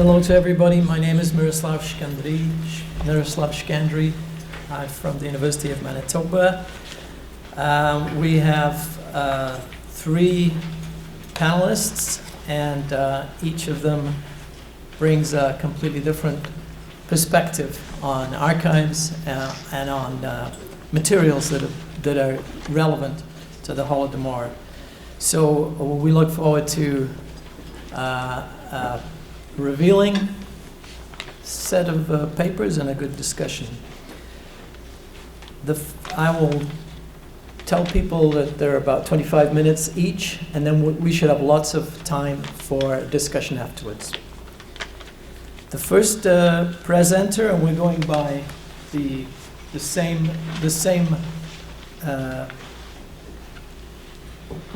Hello to everybody. My name is Myroslav Shkandrij. I'm from the University of Manitoba. We have three panelists, and each of them brings a completely different perspective on archives and on materials that are relevant to the Holodomor. So we look forward to revealing set of papers and a good discussion. I will tell people that there are about 25 minutes each, and then we should have lots of time for discussion afterwards. The first presenter, and we're going by the same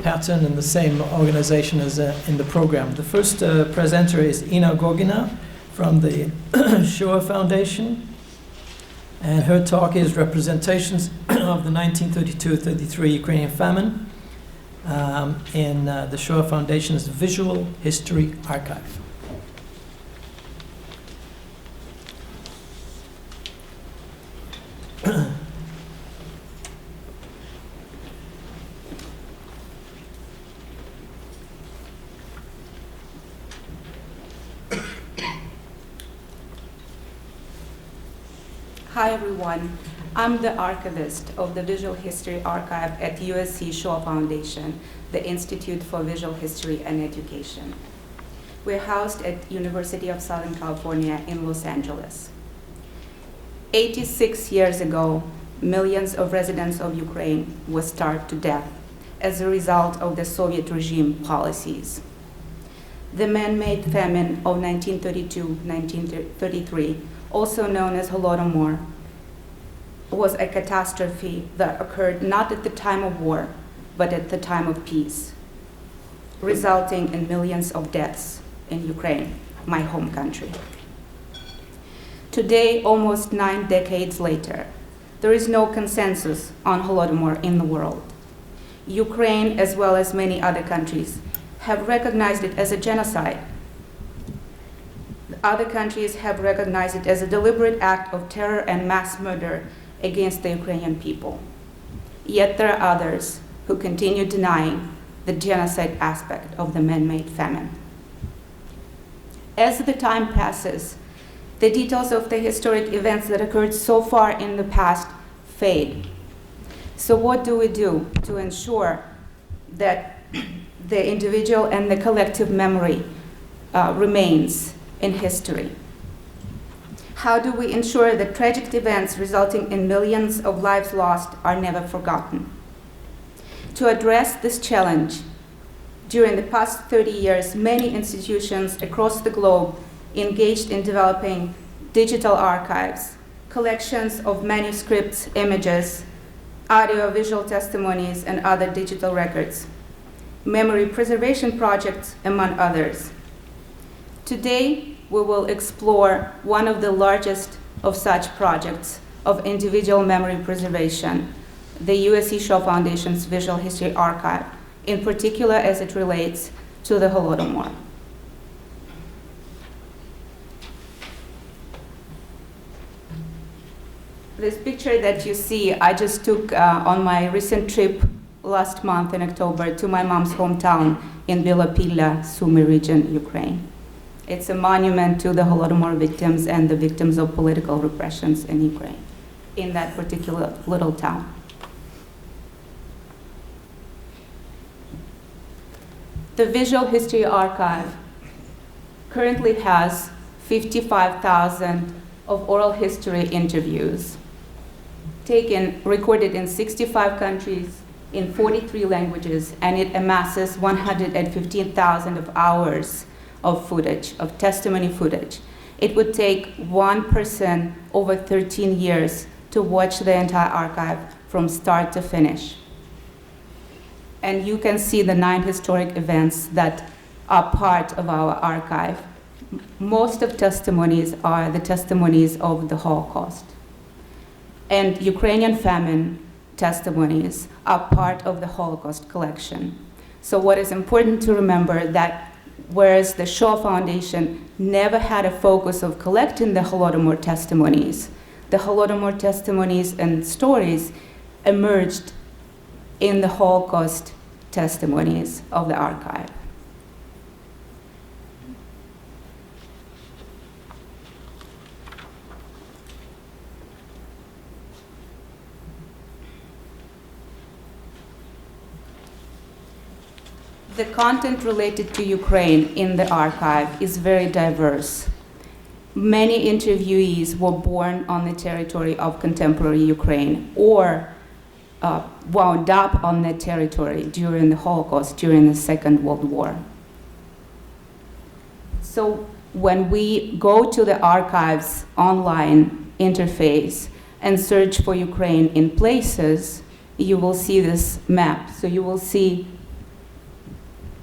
pattern and the same organization as in the program. The first presenter is Gogina from the Shoah Foundation, and her talk is Representations of the 1932-33 Ukrainian Famine in the Shoah Foundation's Visual History Archive. Hi everyone, I'm the archivist of the Visual History Archive at USC Shoah Foundation, the Institute for Visual History and Education. We're housed at University of Southern California in Los Angeles. 86 years ago, millions of residents of Ukraine were starved to death as a result of the Soviet regime policies. The man-made famine of 1932-1933, also known as Holodomor, was a catastrophe that occurred not at the time of war, but at the time of peace, resulting in millions of deaths in Ukraine, my home country. Today, almost 9 decades later, there is no consensus on Holodomor in the world. Ukraine, as well as many other countries, have recognized it as a genocide. Other countries have recognized it as a deliberate act of terror and mass murder against the Ukrainian people. Yet there are others who continue denying the genocide aspect of the man-made famine. As the time passes, the details of the historic events that occurred so far in the past fade. So what do we do to ensure that the individual and the collective memory remains in history? How do we ensure that tragic events resulting in millions of lives lost are never forgotten? To address this challenge, during the past 30 years, many institutions across the globe engaged in developing digital archives, collections of manuscripts, images, audio-visual testimonies, and other digital records, memory preservation projects, among others. Today, we will explore one of the largest of such projects of individual memory preservation, the USC Shoah Foundation's Visual History Archive, in particular as it relates to the Holodomor. This picture that you see, I just took on my recent trip last month in October to my mom's hometown in Belopilla, Sumy region, Ukraine. It's a monument to the Holodomor victims and the victims of political repressions in Ukraine, in that particular little town. The Visual History Archive currently has 55,000 of oral history interviews recorded in 65 countries in 43 languages, and it amasses 115,000 of hours of footage, of testimony footage. It would take one person over 13 years to watch the entire archive from start to finish. And you can see the 9 historic events that are part of our archive. Most of testimonies are the testimonies of the Holocaust. And Ukrainian famine testimonies are part of the Holocaust collection. So what is important to remember that whereas the Shoah Foundation never had a focus of collecting the Holodomor testimonies. The Holodomor testimonies and stories emerged in the Holocaust testimonies of the archive. The content related to Ukraine in the archive is very diverse. Many interviewees were born on the territory of contemporary Ukraine or wound up on that territory during the Holocaust, during the Second World War. So when we go to the archives online interface and search for Ukraine in places, you will see this map. So you will see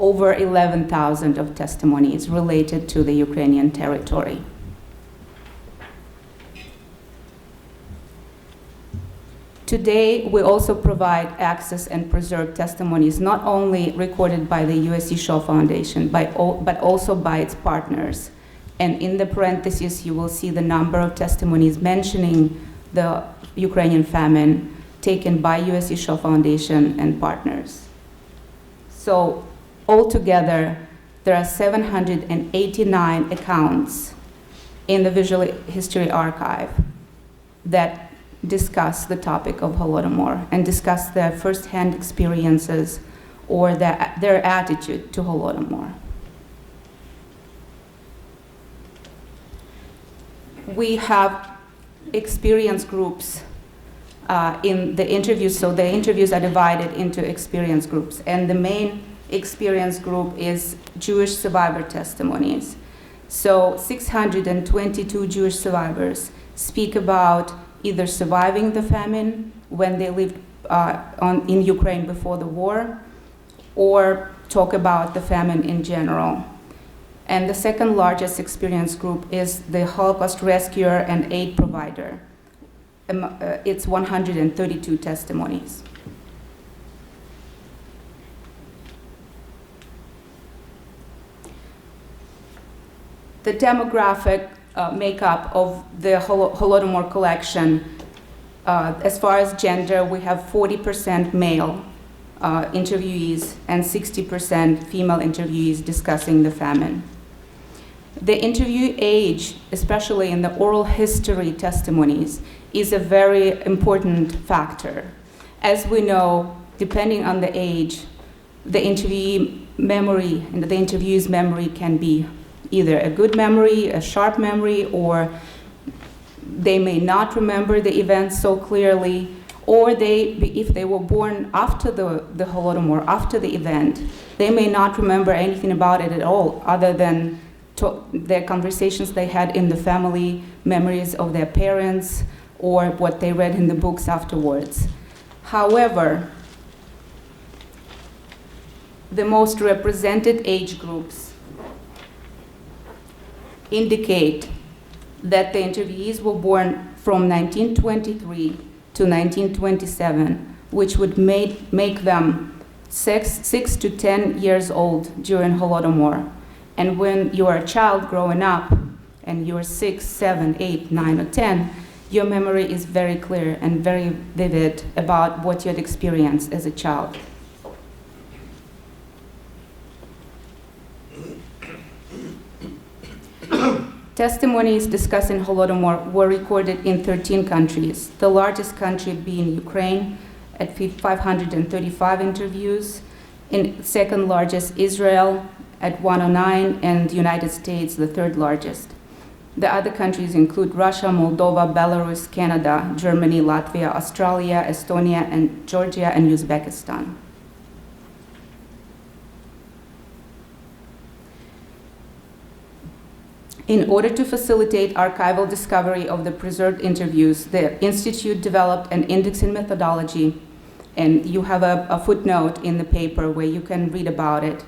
over 11,000 of testimonies related to the Ukrainian territory. Today, we also provide access and preserve testimonies not only recorded by the USC Shoah Foundation, but also by its partners. And in the parentheses, you will see the number of testimonies mentioning the Ukrainian famine taken by USC Shoah Foundation and partners. So altogether, there are 789 accounts in the Visual History Archive that discuss the topic of Holodomor and discuss their first-hand experiences or their attitude to Holodomor. We have experience groups in the interviews, so the interviews are divided into experience groups, and the main experience group is Jewish survivor testimonies. So 622 Jewish survivors speak about either surviving the famine when they lived in Ukraine before the war, or talk about the famine in general. And the second largest experience group is the Holocaust rescuer and aid provider. It's 132 testimonies. The demographic makeup of the Holodomor collection, as far as gender, we have 40% male interviewees and 60% female interviewees discussing the famine. The interview age, especially in the oral history testimonies, is a very important factor. As we know, depending on the age, the interviewee memory and the interviewee's memory can be either a good memory, a sharp memory, or they may not remember the events so clearly, or if they were born after the Holodomor, after the event, they may not remember anything about it at all, other than their conversations they had in the family, memories of their parents, or what they read in the books afterwards. However, the most represented age groups indicate that the interviewees were born from 1923 to 1927, which would make them 6 to 10 years old during Holodomor. And when you are a child growing up, and you're 6, 7, 8, 9, or 10, your memory is very clear and very vivid about what you had experienced as a child. Testimonies discussing Holodomor were recorded in 13 countries, the largest country being Ukraine at 535 interviews, in second largest Israel at 109, and the United States the third largest. The other countries include Russia, Moldova, Belarus, Canada, Germany, Latvia, Australia, Estonia, and Georgia, and Uzbekistan. In order to facilitate archival discovery of the preserved interviews, the Institute developed an indexing methodology, and you have a footnote in the paper where you can read about it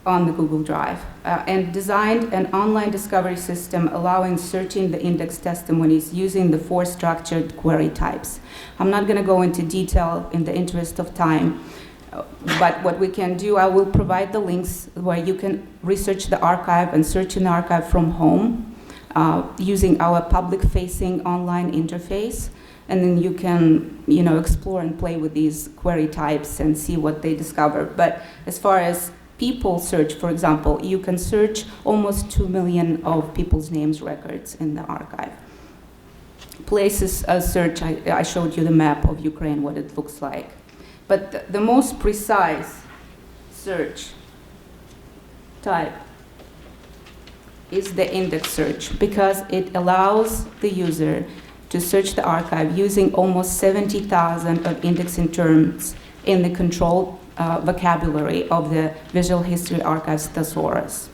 on the Google Drive, and designed an online discovery system allowing searching the index testimonies using the 4 structured query types. I'm not going to go into detail in the interest of time, But what we can do, I will provide the links where you can research the archive and search in the archive from home using our public-facing online interface. And then you can, explore and play with these query types and see what they discover. But as far as people search, for example, you can search almost 2 million of people's names records in the archive. Places search, I showed you the map of Ukraine, what it looks like. But the most precise search type is the index search, because it allows the user to search the archive using almost 70,000 of indexing terms in the controlled vocabulary of the Visual History Archive's thesaurus.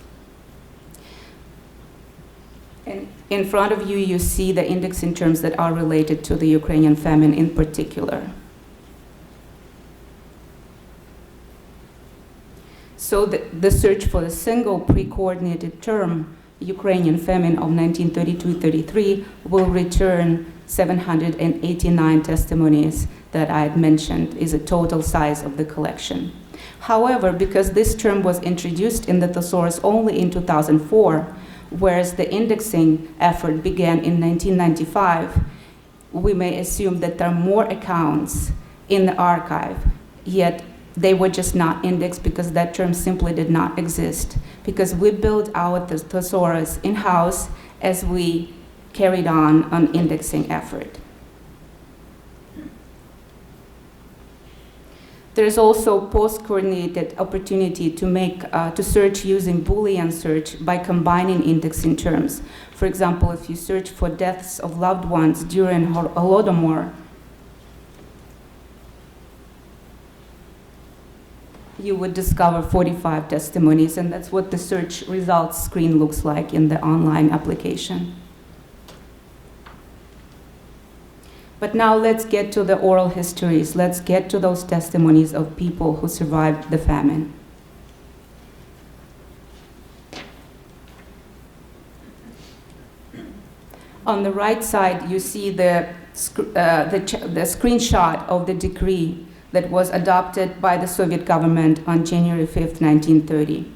And in front of you, you see the indexing terms that are related to the Ukrainian famine in particular. So the search for the single pre-coordinated term, Ukrainian famine of 1932-33, will return 789 testimonies that I had mentioned is a total size of the collection. However, because this term was introduced in the thesaurus only in 2004, whereas the indexing effort began in 1995, we may assume that there are more accounts in the archive, yet they were just not indexed because that term simply did not exist, because we built our thesaurus in-house as we carried on an indexing effort. There is also post-coordinated opportunity to search using Boolean search by combining indexing terms. For example, if you search for deaths of loved ones during Holodomor, you would discover 45 testimonies, and that's what the search results screen looks like in the online application. But now let's get to the oral histories. Let's get to those testimonies of people who survived the famine. On the right side, you see the screenshot of the decree that was adopted by the Soviet government on January 5th, 1930.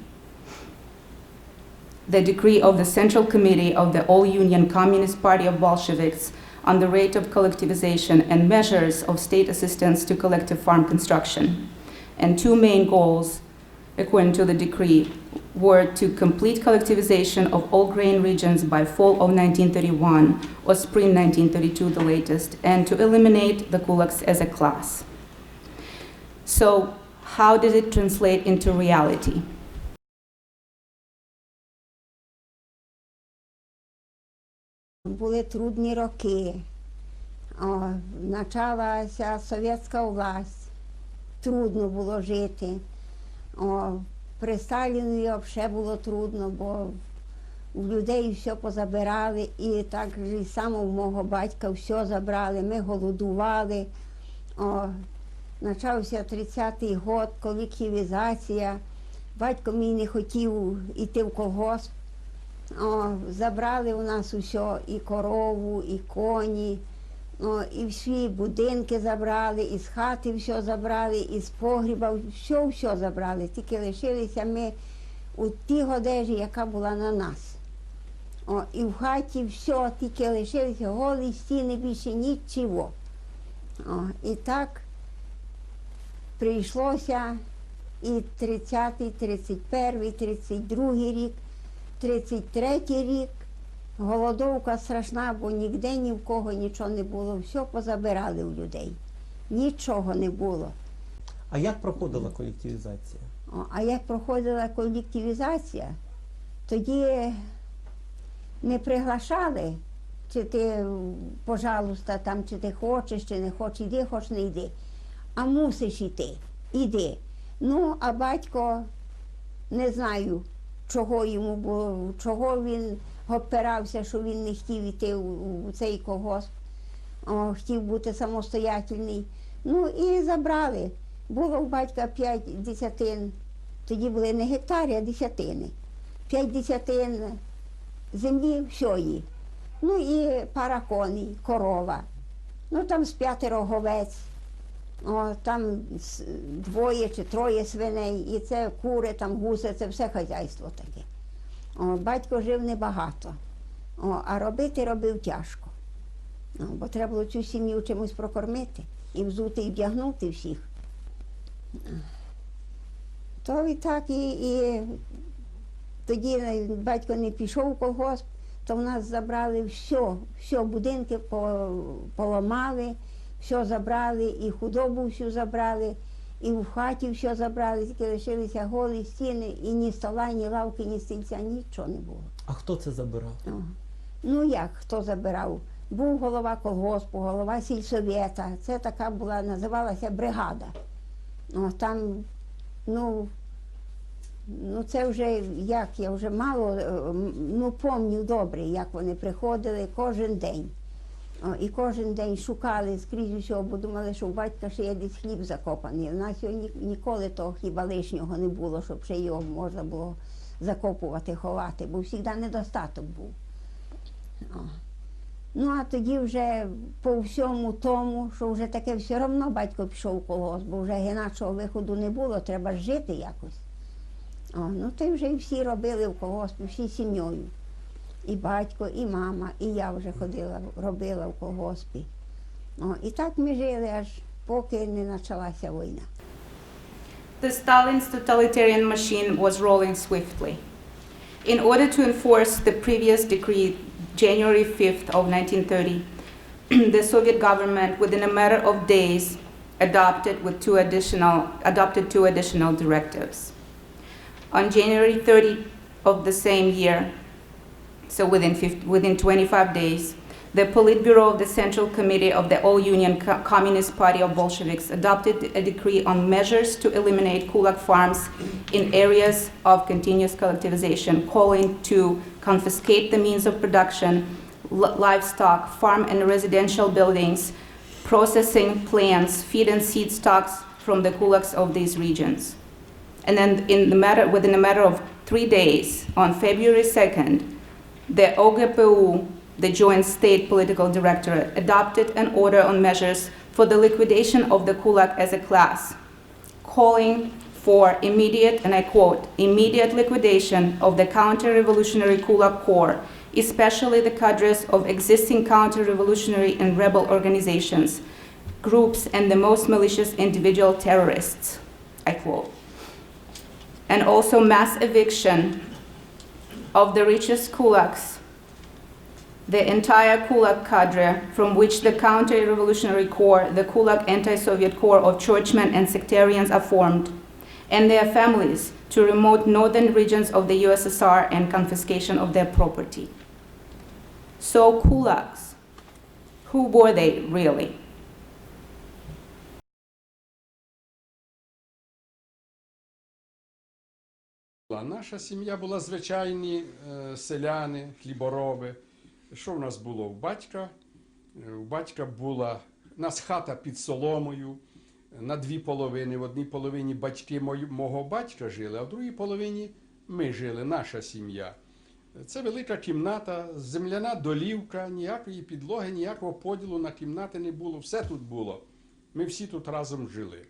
The decree of the Central Committee of the All-Union Communist Party of Bolsheviks on the rate of collectivization and measures of state assistance to collective farm construction. And two main goals, according to the decree, were to complete collectivization of all grain regions by fall of 1931 or spring 1932, the latest, and to eliminate the kulaks as a class. So how did it translate into reality? Були трудні роки. Почалася совєтська власть. Трудно було жити. При Сталіні взагалі було трудно, бо у людей все позабирали. І так само у мого батька все забрали. Ми голодували. Почався 30-й год, колективізація. Батько мій не хотів йти в колгосп. Забрали у нас усе, і корову, і коні, і всі будинки забрали, і з хати все забрали, і з погріба, все забрали. Тільки лишилися ми у тій одежі, яка була на нас. І в хаті все, тільки лишилися голі стіни, більше нічого. І так прийшлося і 30-й, 31-й, 32-й рік, 33-й рік. Голодовка страшна, бо ніде ні в кого нічого не було. Все позабирали у людей. Нічого не було. А як проходила колективізація? А як проходила колективізація, тоді не приглашали, чи ти, пожалуйста, там, чи ти хочеш, чи не хочеш, іди, хоч не йди. А мусиш йти, іди. Ну, а батько, не знаю, чого йому було, чого він опирався, що він не хотів йти у цей колгосп, хотів бути самостоятельний. Ну і забрали. Було у батька 5 десятин, тоді були не гектари, а десятини. 5 десятин землі всьої. Ну і пара коней, корова. Ну там з 5 говець. Там двоє чи троє свиней, і це кури, там гуси, це все хазяйство таке. Батько жив небагато, а робив тяжко. Бо треба було цю сім'ю чимось прокормити, і взути, і вдягнути всіх. То і так, і тоді батько не пішов в колгосп, то в нас забрали все, будинки поламали, все забрали, і худобу всю забрали, і в хаті все забрали, тільки лишилися голі стіни, і ні стола, ні лавки, ні стільця, нічого не було. А хто це забирав? Ну як, хто забирав? Був голова колгоспу, голова сільсовєта, це така була, називалася бригада. Там, це вже, як, я вже мало, пам'ятаю добре, як вони приходили кожен день. І кожен день шукали скрізь усього, бо думали, що у батька ще є десь хліб закопаний. У нас його ніколи того хліба лишнього не було, щоб ще його можна було закопувати, ховати, бо завжди недостаток був. А тоді вже по всьому тому, що вже таке все одно батько пішов у колгосп, бо вже інакшого виходу не було, треба жити якось. То вже і всі робили в колгоспі, всі сім'єю. І батько, і мама, і я вже робила в колгоспі. І так ми жили, аж поки не почалася війна. The Stalin's totalitarian machine was rolling swiftly. In order to enforce the previous decree, January 5th of 1930, the Soviet government, within a matter of days, adopted two additional directives. On January 30 of the same year, so within 25 days, the Politburo of the Central Committee of the All-Union Communist Party of Bolsheviks adopted a decree on measures to eliminate kulak farms in areas of continuous collectivization, calling to confiscate the means of production, livestock, farm and residential buildings, processing plants, feed and seed stocks from the kulaks of these regions. And then within a matter of 3 days, on February 2nd, the OGPU, the Joint State Political Directorate, adopted an order on measures for the liquidation of the kulak as a class, calling for immediate, and I quote, immediate liquidation of the counter-revolutionary kulak corps, especially the cadres of existing counter-revolutionary and rebel organizations, groups, and the most malicious individual terrorists, I quote. And also mass eviction of the richest kulaks, the entire kulak cadre from which the counter-revolutionary corps, the kulak anti-Soviet corps of churchmen and sectarians are formed, and their families to remote northern regions of the USSR and confiscation of their property. So kulaks, who were they really? Наша сім'я була звичайні селяни, хлібороби. Що в нас було? У батька була, у нас хата під соломою, на дві половини. В одній половині батьки мого батька жили, а в другій половині ми жили, наша сім'я. Це велика кімната, земляна долівка, ніякої підлоги, ніякого поділу на кімнати не було, все тут було. Ми всі тут разом жили.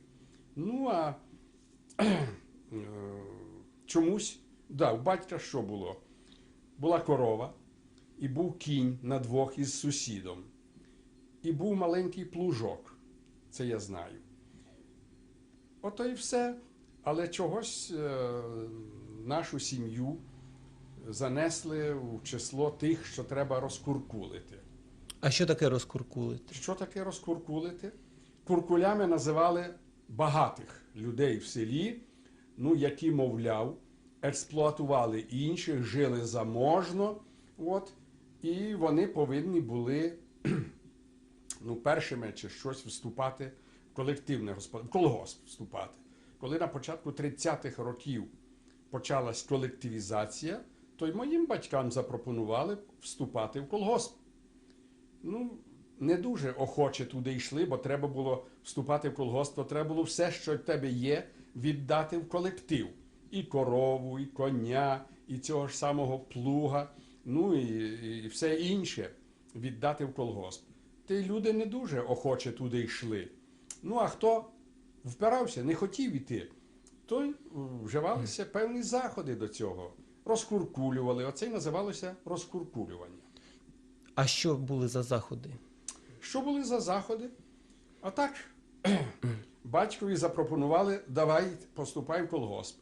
Чомусь, у батька що було? Була корова, і був кінь на двох із сусідом. І був маленький плужок, це я знаю. Ото і все. Але чогось нашу сім'ю занесли в число тих, що треба розкуркулити. А що таке розкуркулити? Що таке розкуркулити? Куркулями називали багатих людей в селі, які, мовляв, експлуатували інших, жили заможно, і вони повинні були першими чи щось вступати в колективне господарство, в колгосп вступати. Коли на початку 30-х років почалась колективізація, то й моїм батькам запропонували вступати в колгосп. Не дуже охоче туди йшли, бо треба було вступати в колгосп, то треба було все, що в тебе є, віддати в колектив. І корову, і коня, і цього ж самого плуга, і все інше віддати в колгосп. Ті люди не дуже охоче туди йшли. Ну а хто впирався, не хотів іти, то вживалися певні заходи до цього. Розкуркулювали. Оце й називалося розкуркулювання. А що були за заходи? Що були за заходи? А так, батькові запропонували, давай поступай в колгосп.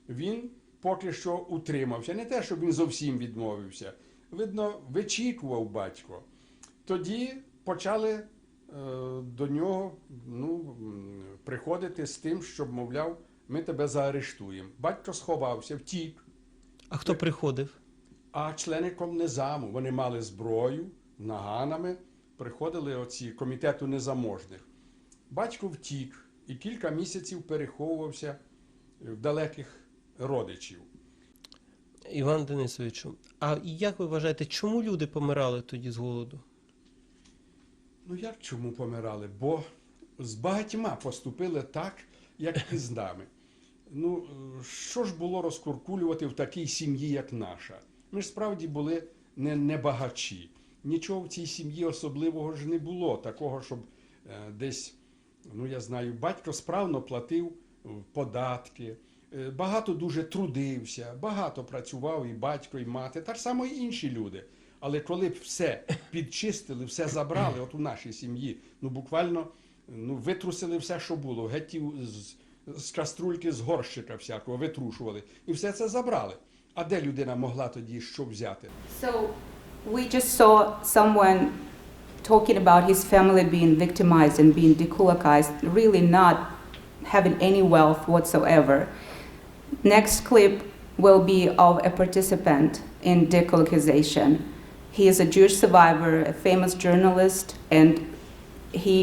Він поки що утримався. Не те, щоб він зовсім відмовився. Видно, вичікував батько. Тоді почали до нього приходити з тим, щоб, мовляв, ми тебе заарештуємо. Батько сховався, втік. А хто приходив? А члени комнезаму, вони мали зброю, наганами, приходили оці комітету незаможних. Батько втік і кілька місяців переховувався в далеких родичів. Іван Денисовичу, а як ви вважаєте, чому люди помирали тоді з голоду? Ну як чому помирали? Бо з багатьма поступили так, як і з нами. Ну, що ж було розкуркулювати в такій сім'ї, як наша? Ми ж справді були не багачі. Нічого в цій сім'ї особливого ж не було. Такого, щоб десь, ну я знаю, батько справно платив податки, багато дуже трудився, багато працював і батько, і мати, так само і інші люди. Але коли б все підчистили, все забрали, от у нашій сім'ї, ну буквально витрусили все, що було, геть з каструльки, з горщика всякого витрушували. І все це забрали. А де людина могла тоді що взяти? So we just saw someone talking about his family being victimized and being decolonized, really not having any wealth whatsoever. Next clip will be of a participant in decolonization. He is a Jewish survivor, a famous journalist, and he,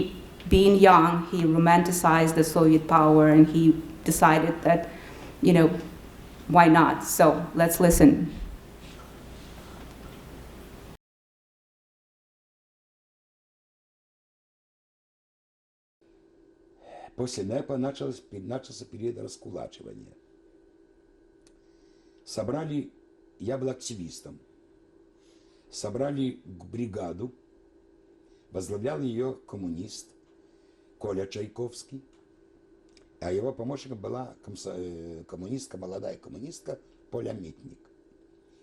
being young, he romanticized the Soviet power and he decided that, you know, why not? So let's listen. После НЭПа начался период раскулачивания. Я был активистом, собрали бригаду, возглавлял ее коммунист Коля Чайковский, а его помощником была коммунистка, молодая коммунистка Поля Митник.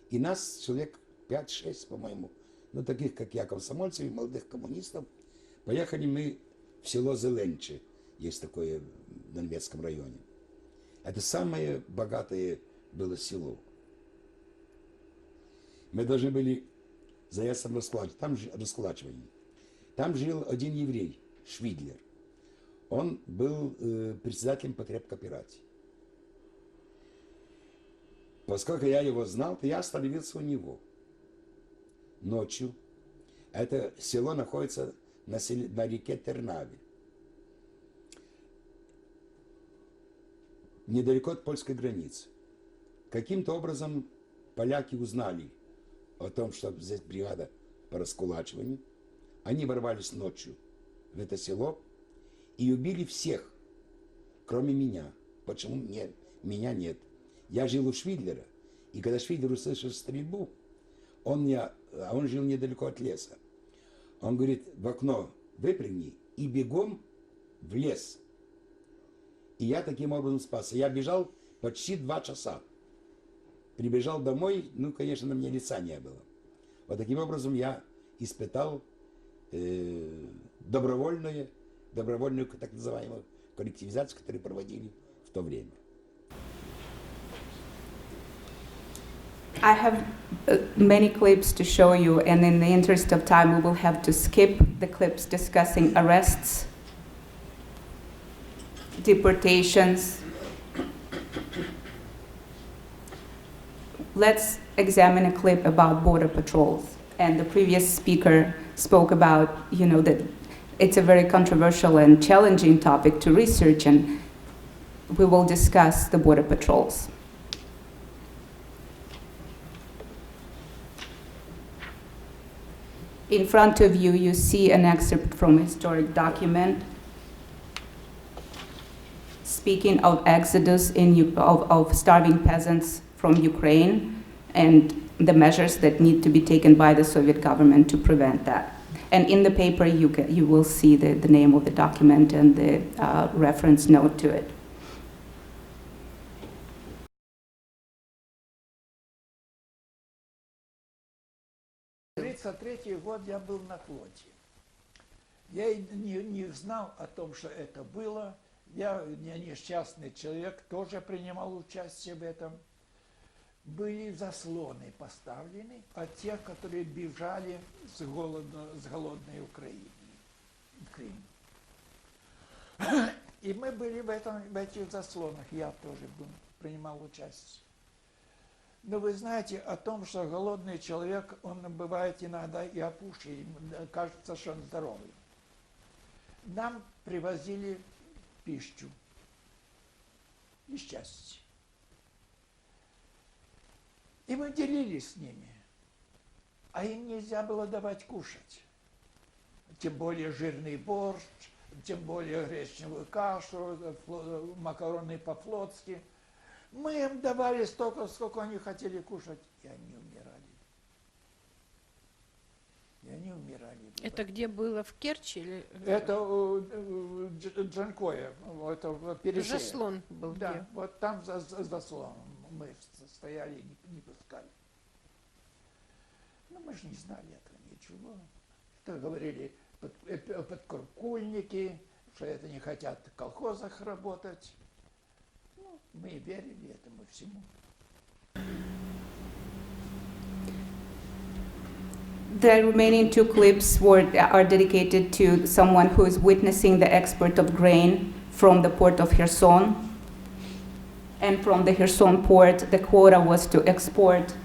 И нас человек 5-6, по-моему, ну таких, как я, комсомольцев и молодых коммунистов, поехали мы в село Зеленче, есть такое в Донецком районе. Это самое богатое было село. Мы должны были заняться раскулачиванием. Там жил один еврей, Швидлер. Он был председателем потребкооперации. Поскольку я его знал, то я остановился у него. Ночью. Это село находится на реке Тернаве. Недалеко от польской границы. Каким-то образом поляки узнали о том, что здесь бригада по раскулачиванию. Они ворвались ночью в это село и убили всех, кроме меня. Почему меня нет? Я жил у Швидлера, и когда Швидлер услышал стрельбу, он жил недалеко от леса. Он говорит, в окно выпрыгни и бегом в лес. И я таким образом спасся. Я бежал почти 2 часа. Прибежал домой, ну, конечно, на мне лица не было. Вот таким образом я испытал добровольную, так называемую, коллективизацию, которую проводили в то время. I have many clips to show you, and in the interest of time, we will have to skip the clips discussing arrests, deportations. Let's examine a clip about border patrols. And the previous speaker spoke about, that it's a very controversial and challenging topic to research, and we will discuss the border patrols. In front of you, you see an excerpt from a historic document speaking of exodus of starving peasants from Ukraine and the measures that need to be taken by the Soviet government to prevent that. And in the paper, you will see the name of the document and the reference note to it. В 1933 год я был на флоте. Я не знал о том, что это было. Я несчастный человек, тоже принимал участие в этом. Были заслоны поставлены от тех, которые бежали с голодной Украины. И мы были в этих заслонах, я тоже принимал участие. Но вы знаете о том, что голодный человек, он бывает иногда и опухший, кажется, что он здоровый. Нам привозили пищу и счастье. И мы делились с ними. А им нельзя было давать кушать. Тем более жирный борщ, тем более гречневую кашу, макароны по-флотски. Мы им давали столько, сколько они хотели кушать, и они умирали. И они умирали. Это где было, в Керчи? Или... Это Джанкоя, это перешея. Заслон был Да, где? вот там за заслоном мы стояли, не пускали. Ну, мы же не знали этого ничего. Что говорили подкуркульники, что это не хотят в колхозах работать. Ну, мы верили этому всему. The remaining two clips are dedicated to someone who is witnessing the export of grain from the port of Kherson. And from the Kherson port, the quota was to export,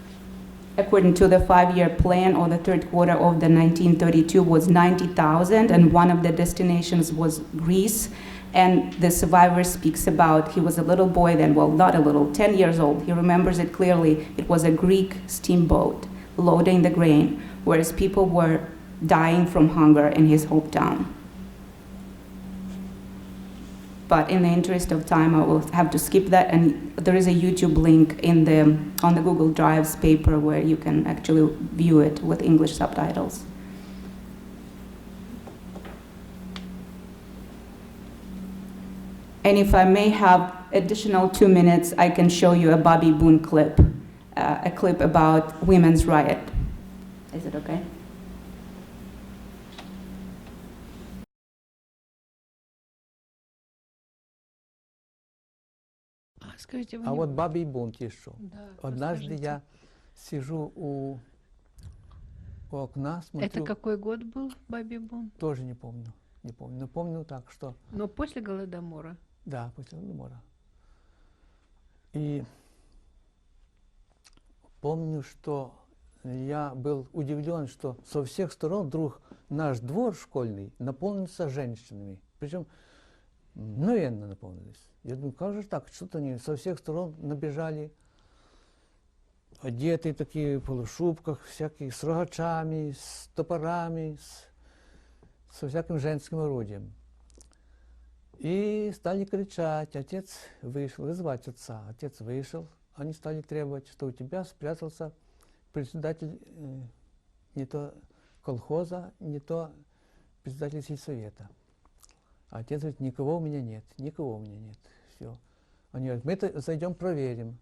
according to the 5-year plan, or the third quarter of the 1932 was 90,000, and one of the destinations was Greece. And the survivor speaks about, he was a little boy then, well, not a little, 10 years old. He remembers it clearly. It was a Greek steamboat loading the grain, whereas people were dying from hunger in his hometown. But in the interest of time, I will have to skip that. And there is a YouTube link on the Google Drive's paper where you can actually view it with English subtitles. And if I may have additional 2 minutes, I can show you a Bobby Boone clip, a clip about women's riot. Is it okay? Скажите, вы А не- вот бабий бунт еще. Да, Однажды расскажите. я сижу у окна, смотрю, Это какой год был, Бабий Бун? тоже не помню, но помню так, что, Но после Голодомора. да, после Holodomor. И помню, что я был удивлен, что со всех сторон вдруг наш двор школьный наполнился женщинами, причем мгновенно наполнились. Я думаю, как же так, что-то они со всех сторон набежали, одетые такие в полушубках, всякие с рогачами, с топорами, со всяким женским орудием. И стали кричать, отец вышел, вызывать отца. Отец вышел, они стали требовать, что у тебя спрятался председатель не то колхоза, не то председатель сельсовета. А отец говорит, никого у меня нет, никого у меня нет. Все. Они говорят, мы зайдем проверим.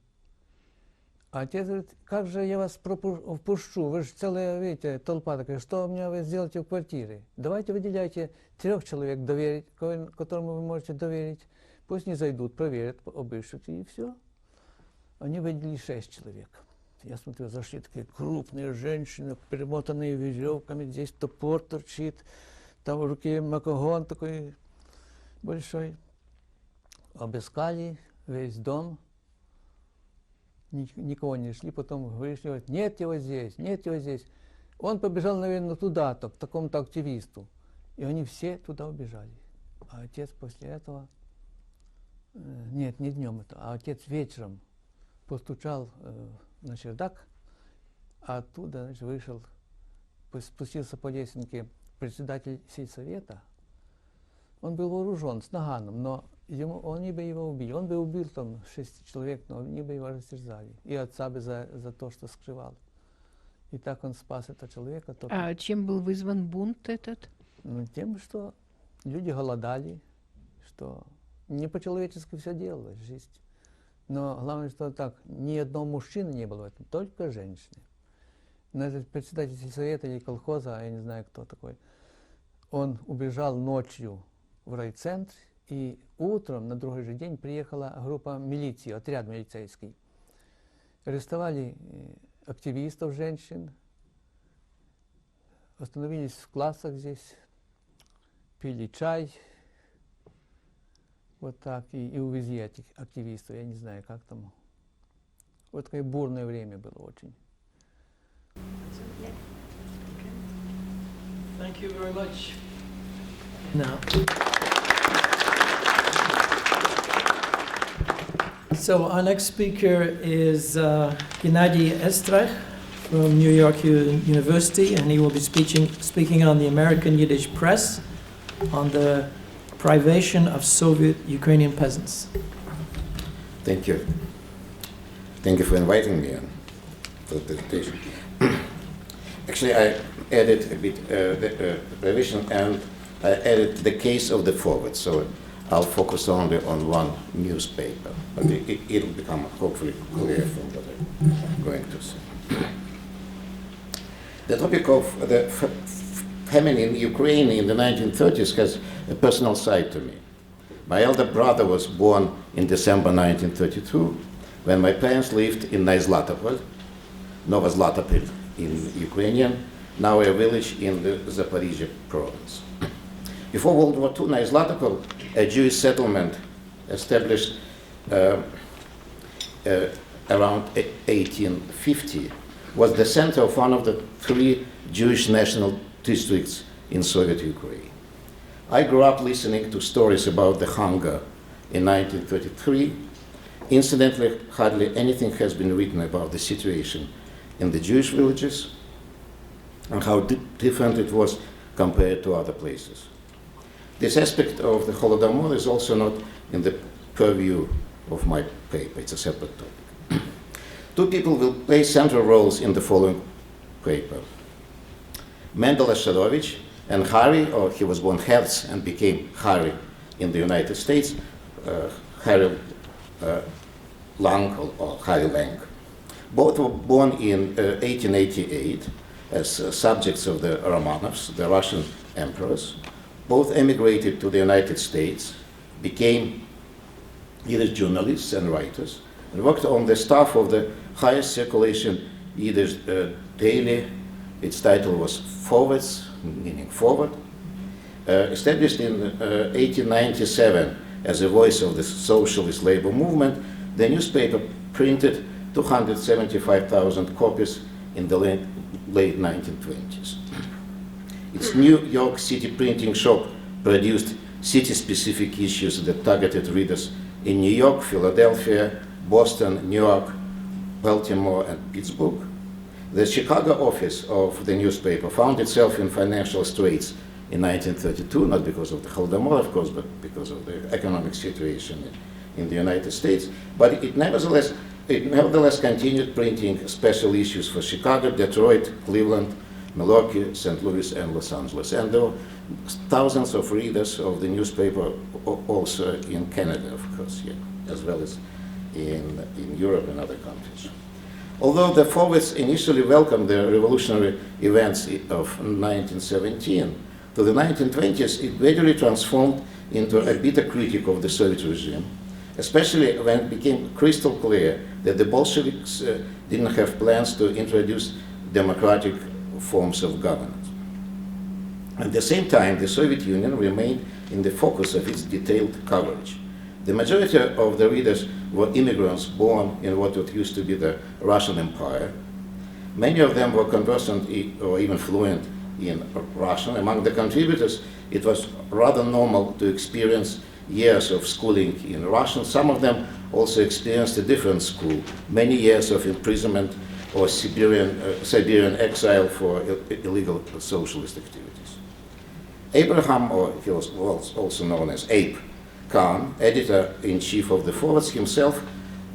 А отец говорит, как же я вас впущу, вы же целая, видите, толпа такая, что вы сделаете в квартире? Давайте выделяйте 3 человек, доверить, которому вы можете доверить. Пусть не зайдут, проверят, обыщут, и все. Они выделили 6 человек. Я смотрю, зашли такие крупные женщины, перемотанные веревками, здесь топор торчит, там в руке макогон такой большой. Обыскали весь дом. Никого не шли, потом вышли, говорят, нет его здесь, нет его здесь. Он побежал, наверное, туда-то, к такому-то активисту. И они все туда убежали. А отец после этого, нет, не днем это, а отец вечером постучал на чердак, а оттуда, значит, вышел, спустился по лесенке председатель сельсовета. Он был вооружен с наганом, но они бы его убили. Он бы убил там 6 человек, но они бы его растерзали. И отца бы за то, что скрывал. И так он спас этого человека. Только, А чем был вызван бунт этот? ну, тем, что люди голодали, что не по-человечески все делалось, жизнь. Но главное, что так, ни одного мужчины не было в этом, только женщины. Но этот председатель сельсовета или колхоза, я не знаю, кто такой, он убежал ночью в райцентр, и утром, на другой же день, приехала группа милиции, отряд милицейский. Арестовали активистов, женщин, остановились в классах здесь, пили чай, вот так, и увезли этих активистов, я не знаю, как там. Вот такое бурное время было очень. Thank you very much. Now. So our next speaker is Gennady Estraikh from New York University, and he will be speaking on the American Yiddish press on the privation of Soviet Ukrainian peasants. Thank you. Thank you for inviting me for the presentation. Actually, I added a bit the privation, and I added the case of the forward. So I'll focus only on one newspaper, but it'll become hopefully clear from what I'm going to say. The topic of the famine in Ukraine in the 1930s has a personal side to me. My elder brother was born in December 1932, when my parents lived in Zlatopol, Novozlatopol in Ukrainian, now a village in the Zaporizhia province. Before World War II, Zlatopol, a Jewish settlement established around 1850, was the center of one of the three Jewish national districts in Soviet Ukraine. I grew up listening to stories about the hunger in 1933. Incidentally, hardly anything has been written about the situation in the Jewish villages and how different it was compared to other places. This aspect of the Holodomor is also not in the purview of my paper. It's a separate topic. Two people will play central roles in the following paper. Mendel Asherovich and Harry, or he was born Herz and became Harry in the United States, Harry Lang or Harry Lang. Both were born in 1888 as subjects of the Romanovs, the Russian emperors. Both emigrated to the United States, became Yiddish journalists and writers, and worked on the staff of the highest circulation Yiddish daily. Its title was Forwards, meaning forward. Established in 1897 as a voice of the socialist labor movement, the newspaper printed 275,000 copies in the late 1920s. Its New York City printing shop produced city-specific issues that targeted readers in New York, Philadelphia, Boston, Newark, Baltimore, and Pittsburgh. The Chicago office of the newspaper found itself in financial straits in 1932, not because of the Holodomor, of course, but because of the economic situation in the United States. But it nevertheless continued printing special issues for Chicago, Detroit, Cleveland, Milwaukee, St. Louis, and Los Angeles. And there were thousands of readers of the newspaper also in Canada, of course, yeah, as well as in Europe and other countries. Although the forwards initially welcomed the revolutionary events of 1917, to the 1920s it gradually transformed into a bitter critic of the Soviet regime, especially when it became crystal clear that the Bolsheviks didn't have plans to introduce democratic forms of governance. At the same time, the Soviet Union remained in the focus of its detailed coverage. The majority of the readers were immigrants born in what used to be the Russian Empire. Many of them were conversant or even fluent in Russian. Among the contributors, it was rather normal to experience years of schooling in Russian. Some of them also experienced a different school, many years of imprisonment or Siberian exile for illegal socialist activities. Abraham, or he was also known as Abe Khan, editor-in-chief of the Forwards, himself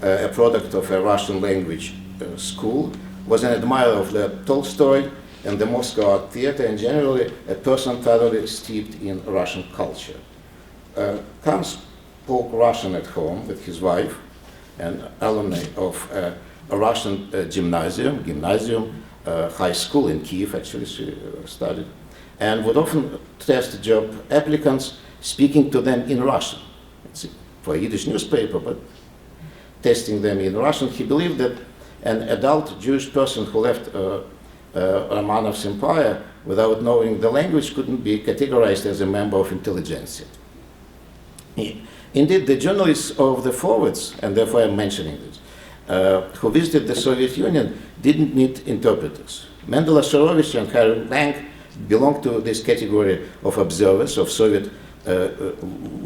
a product of a Russian language school, was an admirer of Lev Tolstoy and the Moscow Art Theater, and generally a person thoroughly steeped in Russian culture. Khan spoke Russian at home with his wife, an alumni of a Russian gymnasium, high school in Kiev, actually she studied, and would often test job applicants speaking to them in Russian. It's for a Yiddish newspaper, but testing them in Russian. He believed that an adult Jewish person who left Romanov's empire without knowing the language couldn't be categorized as a member of intelligentsia. Indeed, the journalists of the forwards, and therefore I'm mentioning this, who visited the Soviet Union didn't need interpreters. Mendel Asherovich and Harry Lang belonged to this category of observers of Soviet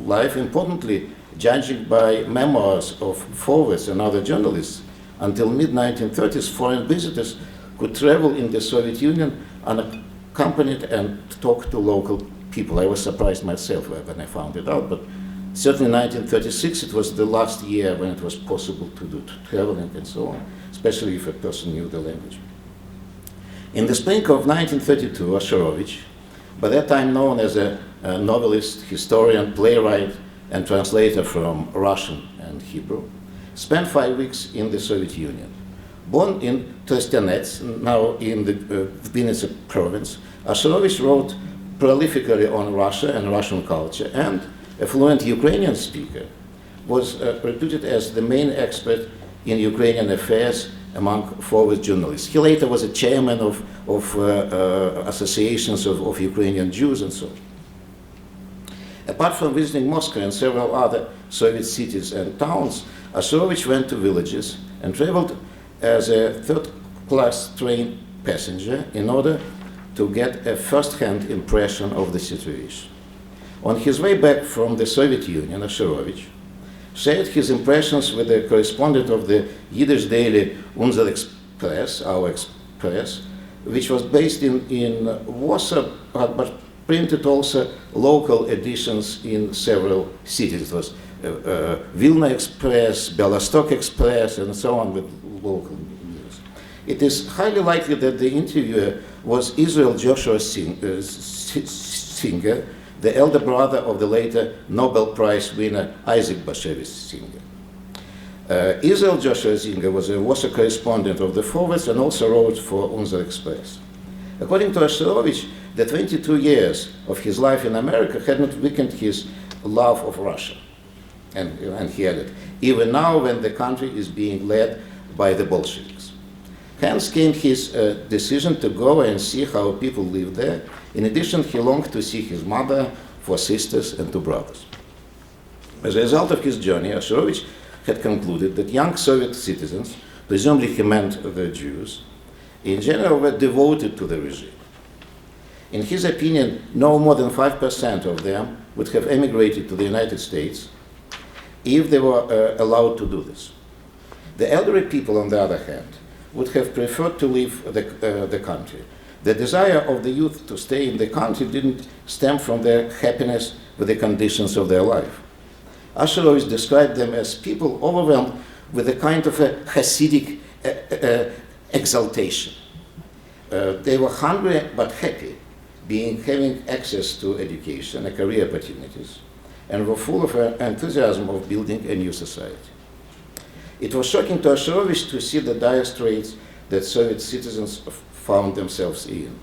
life. Importantly, judging by memoirs of forwards and other journalists, until mid-1930s, foreign visitors could travel in the Soviet Union unaccompanied and talk to local people. I was surprised myself when I found it out, but certainly 1936, it was the last year when it was possible to do traveling and so on, especially if a person knew the language. In the spring of 1932, Asherovich, by that time known as a novelist, historian, playwright, and translator from Russian and Hebrew, spent 5 weeks in the Soviet Union. Born in Trostyanets, now in the Vinnytsia province, Asherovich wrote prolifically on Russia and Russian culture, and a fluent Ukrainian speaker, was reputed as the main expert in Ukrainian affairs among forward journalists. He later was a chairman of associations of Ukrainian Jews and so on. Apart from visiting Moscow and several other Soviet cities and towns, Asherovich went to villages and traveled as a third-class train passenger in order to get a first-hand impression of the situation. On his way back from the Soviet Union, Asherovich shared his impressions with the correspondent of the Yiddish daily Unser Express, Our Express, which was based in Warsaw, but printed also local editions in several cities. It was Vilna Express, Belostok Express, and so on with local news. It is highly likely that the interviewer was Israel Joshua Singer, the elder brother of the later Nobel Prize winner Isaac Bashevis Singer. Israel Joshua Singer was a Warsaw correspondent of the Forwards and also wrote for Unser Express. According to Asherovich, the 22 years of his life in America had not weakened his love of Russia. And he added, even now when the country is being led by the Bolsheviks. Hence came his decision to go and see how people live there. In addition, he longed to see his mother, 4 sisters, and 2 brothers. As a result of his journey, Asherovich had concluded that young Soviet citizens, presumably he meant the Jews, in general were devoted to the regime. In his opinion, no more than 5% of them would have emigrated to the United States if they were allowed to do this. The elderly people, on the other hand, would have preferred to leave the country. The desire of the youth to stay in the country didn't stem from their happiness with the conditions of their life. Asherovich described them as people overwhelmed with a kind of a Hasidic exaltation. They were hungry but happy, having access to education and career opportunities, and were full of enthusiasm of building a new society. It was shocking to Asherovich to see the dire straits that Soviet citizens found themselves in.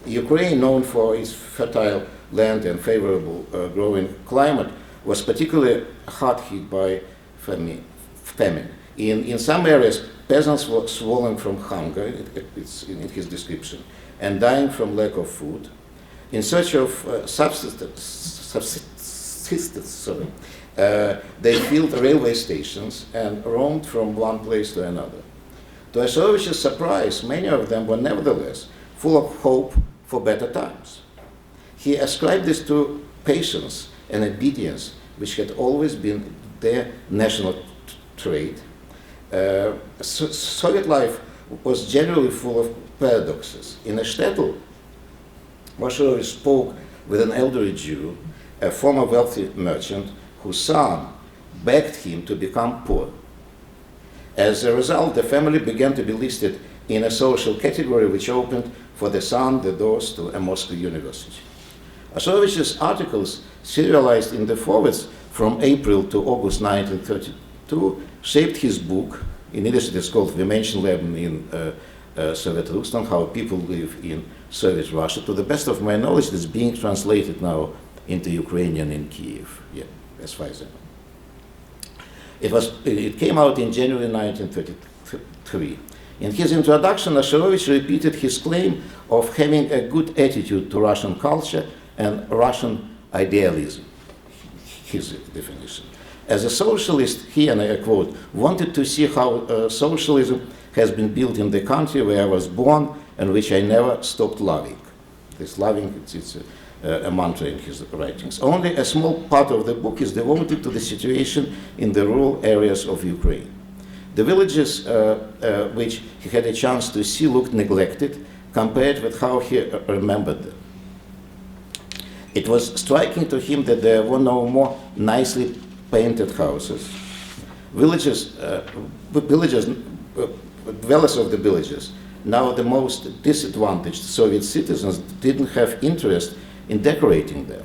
Ukraine, known for its fertile land and favorable growing climate, was particularly hard hit by famine. In some areas, peasants were swollen from hunger, it's in his description, and dying from lack of food. In search of subsistence, they filled railway stations and roamed from one place to another. To Asherovich's surprise, many of them were nevertheless full of hope for better times. He ascribed this to patience and obedience, which had always been their national trait. Soviet life was generally full of paradoxes. In a shtetl, Asherovich spoke with an elderly Jew, a former wealthy merchant, whose son begged him to become poor. As a result, the family began to be listed in a social category which opened for the son the doors to a Moscow university. Ashorovich's articles, serialized in the forwards from April to August 1932, shaped his book. In Yiddish it is called "Wir Menschenleben in Soviet Russland," How People Live in Soviet Russia. To the best of my knowledge, it's being translated now into Ukrainian in Kiev, as far as I know. It came out in January 1933. In his introduction, Asherovich repeated his claim of having a good attitude to Russian culture and Russian idealism, his definition. As a socialist, he, and I quote, wanted to see how socialism has been built in the country where I was born and which I never stopped loving. This loving, it's a mantra in his writings. Only a small part of the book is devoted to the situation in the rural areas of Ukraine. The villages which he had a chance to see looked neglected compared with how he remembered them. It was striking to him that there were no more nicely painted houses. Dwellers of the villages, now the most disadvantaged Soviet citizens, didn't have interest in decorating them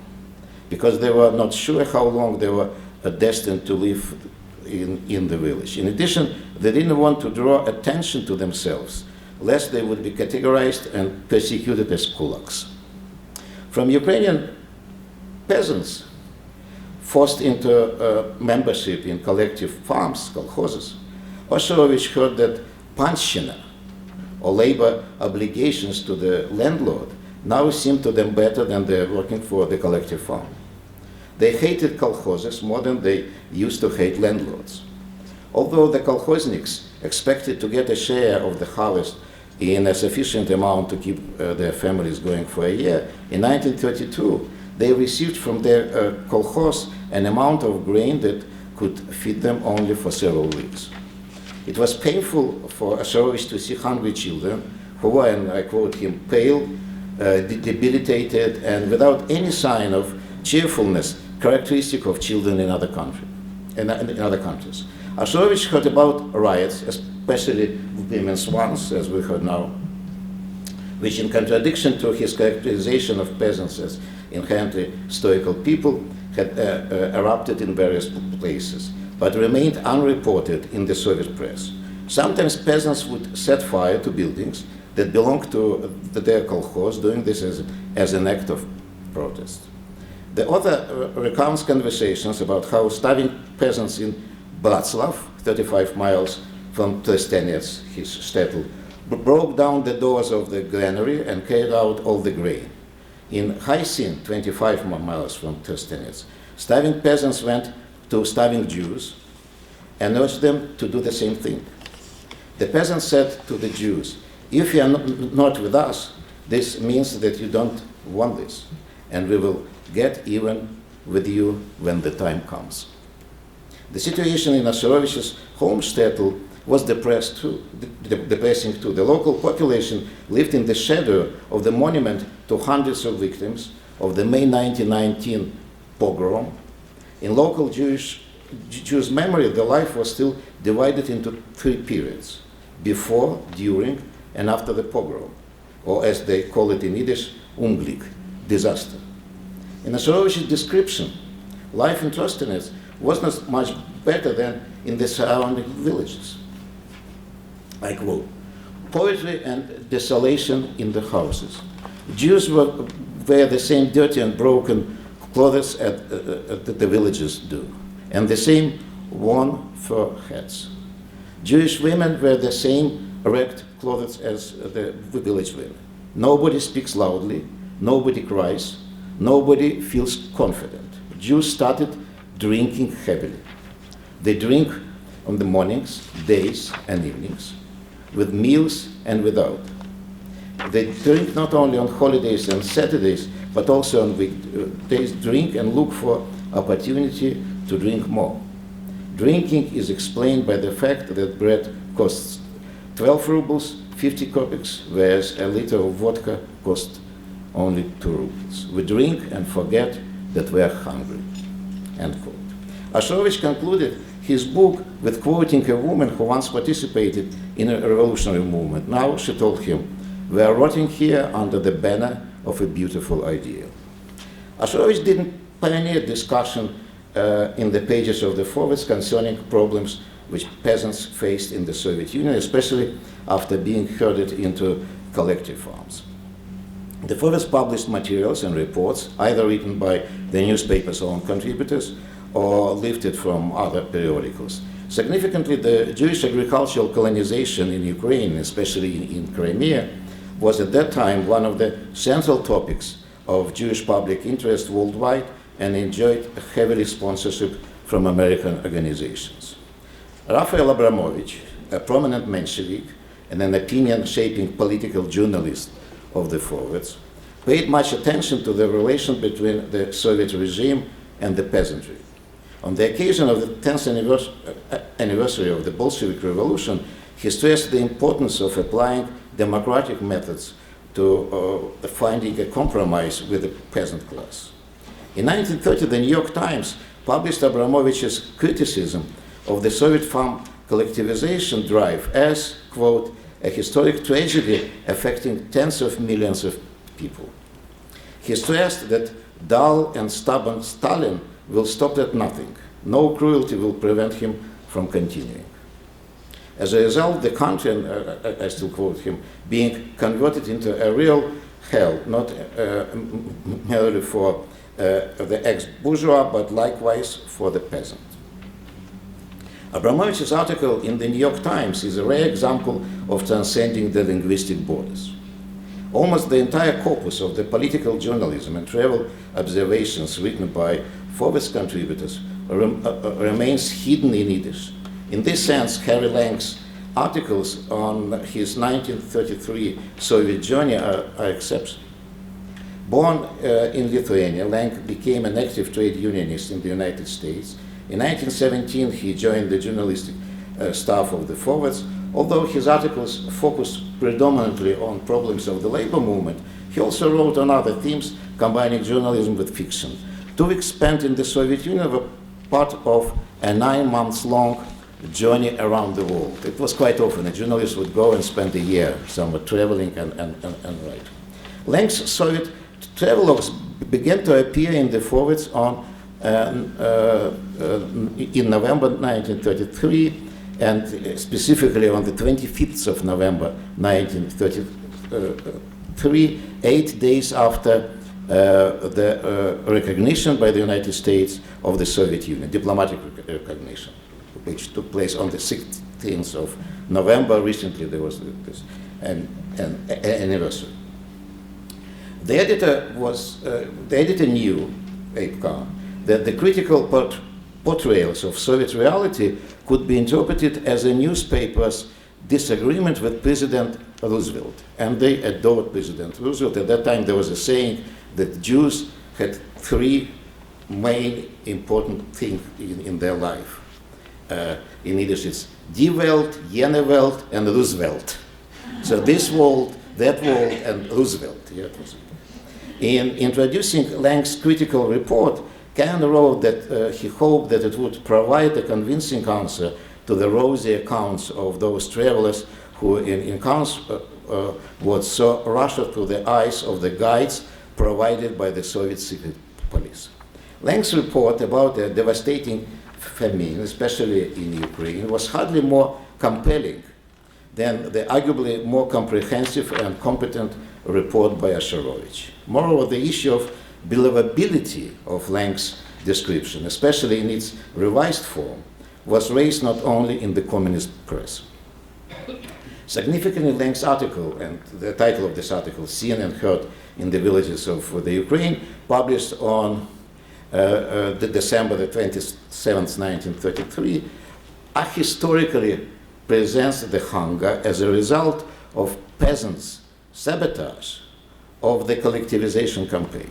because they were not sure how long they were destined to live in the village. In addition, they didn't want to draw attention to themselves, lest they would be categorized and persecuted as kulaks. From Ukrainian peasants forced into membership in collective farms, kolkhozes, Asherovich heard that panshchina, or labor obligations to the landlord, now seemed to them better than their working for the collective farm. They hated kolkhozes more than they used to hate landlords. Although the kolkhozniks expected to get a share of the harvest in a sufficient amount to keep their families going for a year, in 1932 they received from their kolkhoz an amount of grain that could feed them only for several weeks. It was painful for Asherovich to see hungry children who were, and I quote him, pale, debilitated, and without any sign of cheerfulness characteristic of children in other countries. Asherovich heard about riots, especially women's ones, as we heard now, which, in contradiction to his characterization of peasants as inherently stoical people, had erupted in various places, but remained unreported in the Soviet press. Sometimes peasants would set fire to buildings that belonged to their kolkhoz, doing this as an act of protest. The author recounts conversations about how starving peasants in Bratslav, 35 miles from Trestenets, his shtetl, broke down the doors of the granary and carried out all the grain. In Haisin, 25 miles from Trestenets, starving peasants went to starving Jews and urged them to do the same thing. The peasants said to the Jews, "If you are not with us, this means that you don't want this, and we will get even with you when the time comes." The situation in Asherovich's home shtetl was depressing too. The local population lived in the shadow of the monument to hundreds of victims of the May 1919 pogrom. In local Jewish memory, the life was still divided into three periods: before, during, and after the pogrom, or as they call it in Yiddish, Unglück, disaster. In Asherovich's description, life in Trestenets was not much better than in the surrounding villages. I quote, "Poetry and desolation in the houses. Jews wear the same dirty and broken clothes that the villagers do, and the same worn fur hats. Jewish women wear the same ragged clothes as the village women. Nobody speaks loudly, nobody cries, nobody feels confident. Jews started drinking heavily. They drink on the mornings, days, and evenings, with meals and without. They drink not only on holidays and Saturdays, but also on weekdays, drink and look for opportunity to drink more. Drinking is explained by the fact that bread costs 12 rubles, 50 kopecks, whereas a liter of vodka costs only 2 rubles. We drink and forget that we are hungry." End quote. Asherovich concluded his book with quoting a woman who once participated in a revolutionary movement. Now, she told him, "We are rotting here under the banner of a beautiful ideal." Ashrovich didn't pioneer discussion in the pages of the forwards concerning problems which peasants faced in the Soviet Union, especially after being herded into collective farms. The forwards published materials and reports, either written by the newspaper's own contributors or lifted from other periodicals. Significantly, the Jewish agricultural colonization in Ukraine, especially in Crimea, was at that time one of the central topics of Jewish public interest worldwide and enjoyed heavily sponsorship from American organizations. Raphael Abramovich, a prominent Menshevik and an opinion-shaping political journalist of the forwards, paid much attention to the relation between the Soviet regime and the peasantry. On the occasion of the 10th anniversary of the Bolshevik Revolution, he stressed the importance of applying democratic methods to finding a compromise with the peasant class. In 1930, the New York Times published Abramovich's criticism of the Soviet farm collectivization drive as, quote, a historic tragedy affecting tens of millions of people. He stressed that dull and stubborn Stalin will stop at nothing. No cruelty will prevent him from continuing. As a result, the country, and I still quote him, being converted into a real hell, not merely for the ex-bourgeois, but likewise for the peasant. Abramovich's article in the New York Times is a rare example of transcending the linguistic borders. Almost the entire corpus of the political journalism and travel observations written by forwards contributors remains hidden in Yiddish. In this sense, Harry Lang's articles on his 1933 Soviet journey are exceptional. Born in Lithuania, Lang became an active trade unionist in the United States. In 1917, he joined the journalistic staff of the forwards. Although his articles focused predominantly on problems of the labor movement, he also wrote on other themes, combining journalism with fiction. 2 weeks spent in the Soviet Union were part of a 9-month-long journey around the world. It was quite often. A journalist would go and spend a year somewhere traveling and writing. Lang's Soviet travelogues began to appear in the forwards in November 1933, and specifically on the 25th of November 1933, 8 days after the recognition by the United States of the Soviet Union, diplomatic recognition, which took place on the 16th of November. Recently there was this an anniversary. The editor knew, Abe Kahn, that the critical portrayals of Soviet reality could be interpreted as a newspaper's disagreement with President Roosevelt. And they adored President Roosevelt. At that time, there was a saying that Jews had 3 main important things in their life. In Yiddish, it's Die Welt, Jene Welt, and Roosevelt. So this world, that world, and Roosevelt. Yeah, in introducing Lang's critical report, Kahn wrote that he hoped that it would provide a convincing answer to the rosy accounts of those travelers who in accounts would saw Russia through the eyes of the guides provided by the Soviet secret police. Lang's report about a devastating famine, especially in Ukraine, was hardly more compelling than the arguably more comprehensive and competent report by Ashrovich. Moreover, the issue of believability of Lang's description, especially in its revised form, was raised not only in the communist press. Significantly, Lang's article, and the title of this article, Seen and Heard in the Villages of the Ukraine, published on December the 27th, 1933, ahistorically presents the hunger as a result of peasants' sabotage of the collectivization campaign.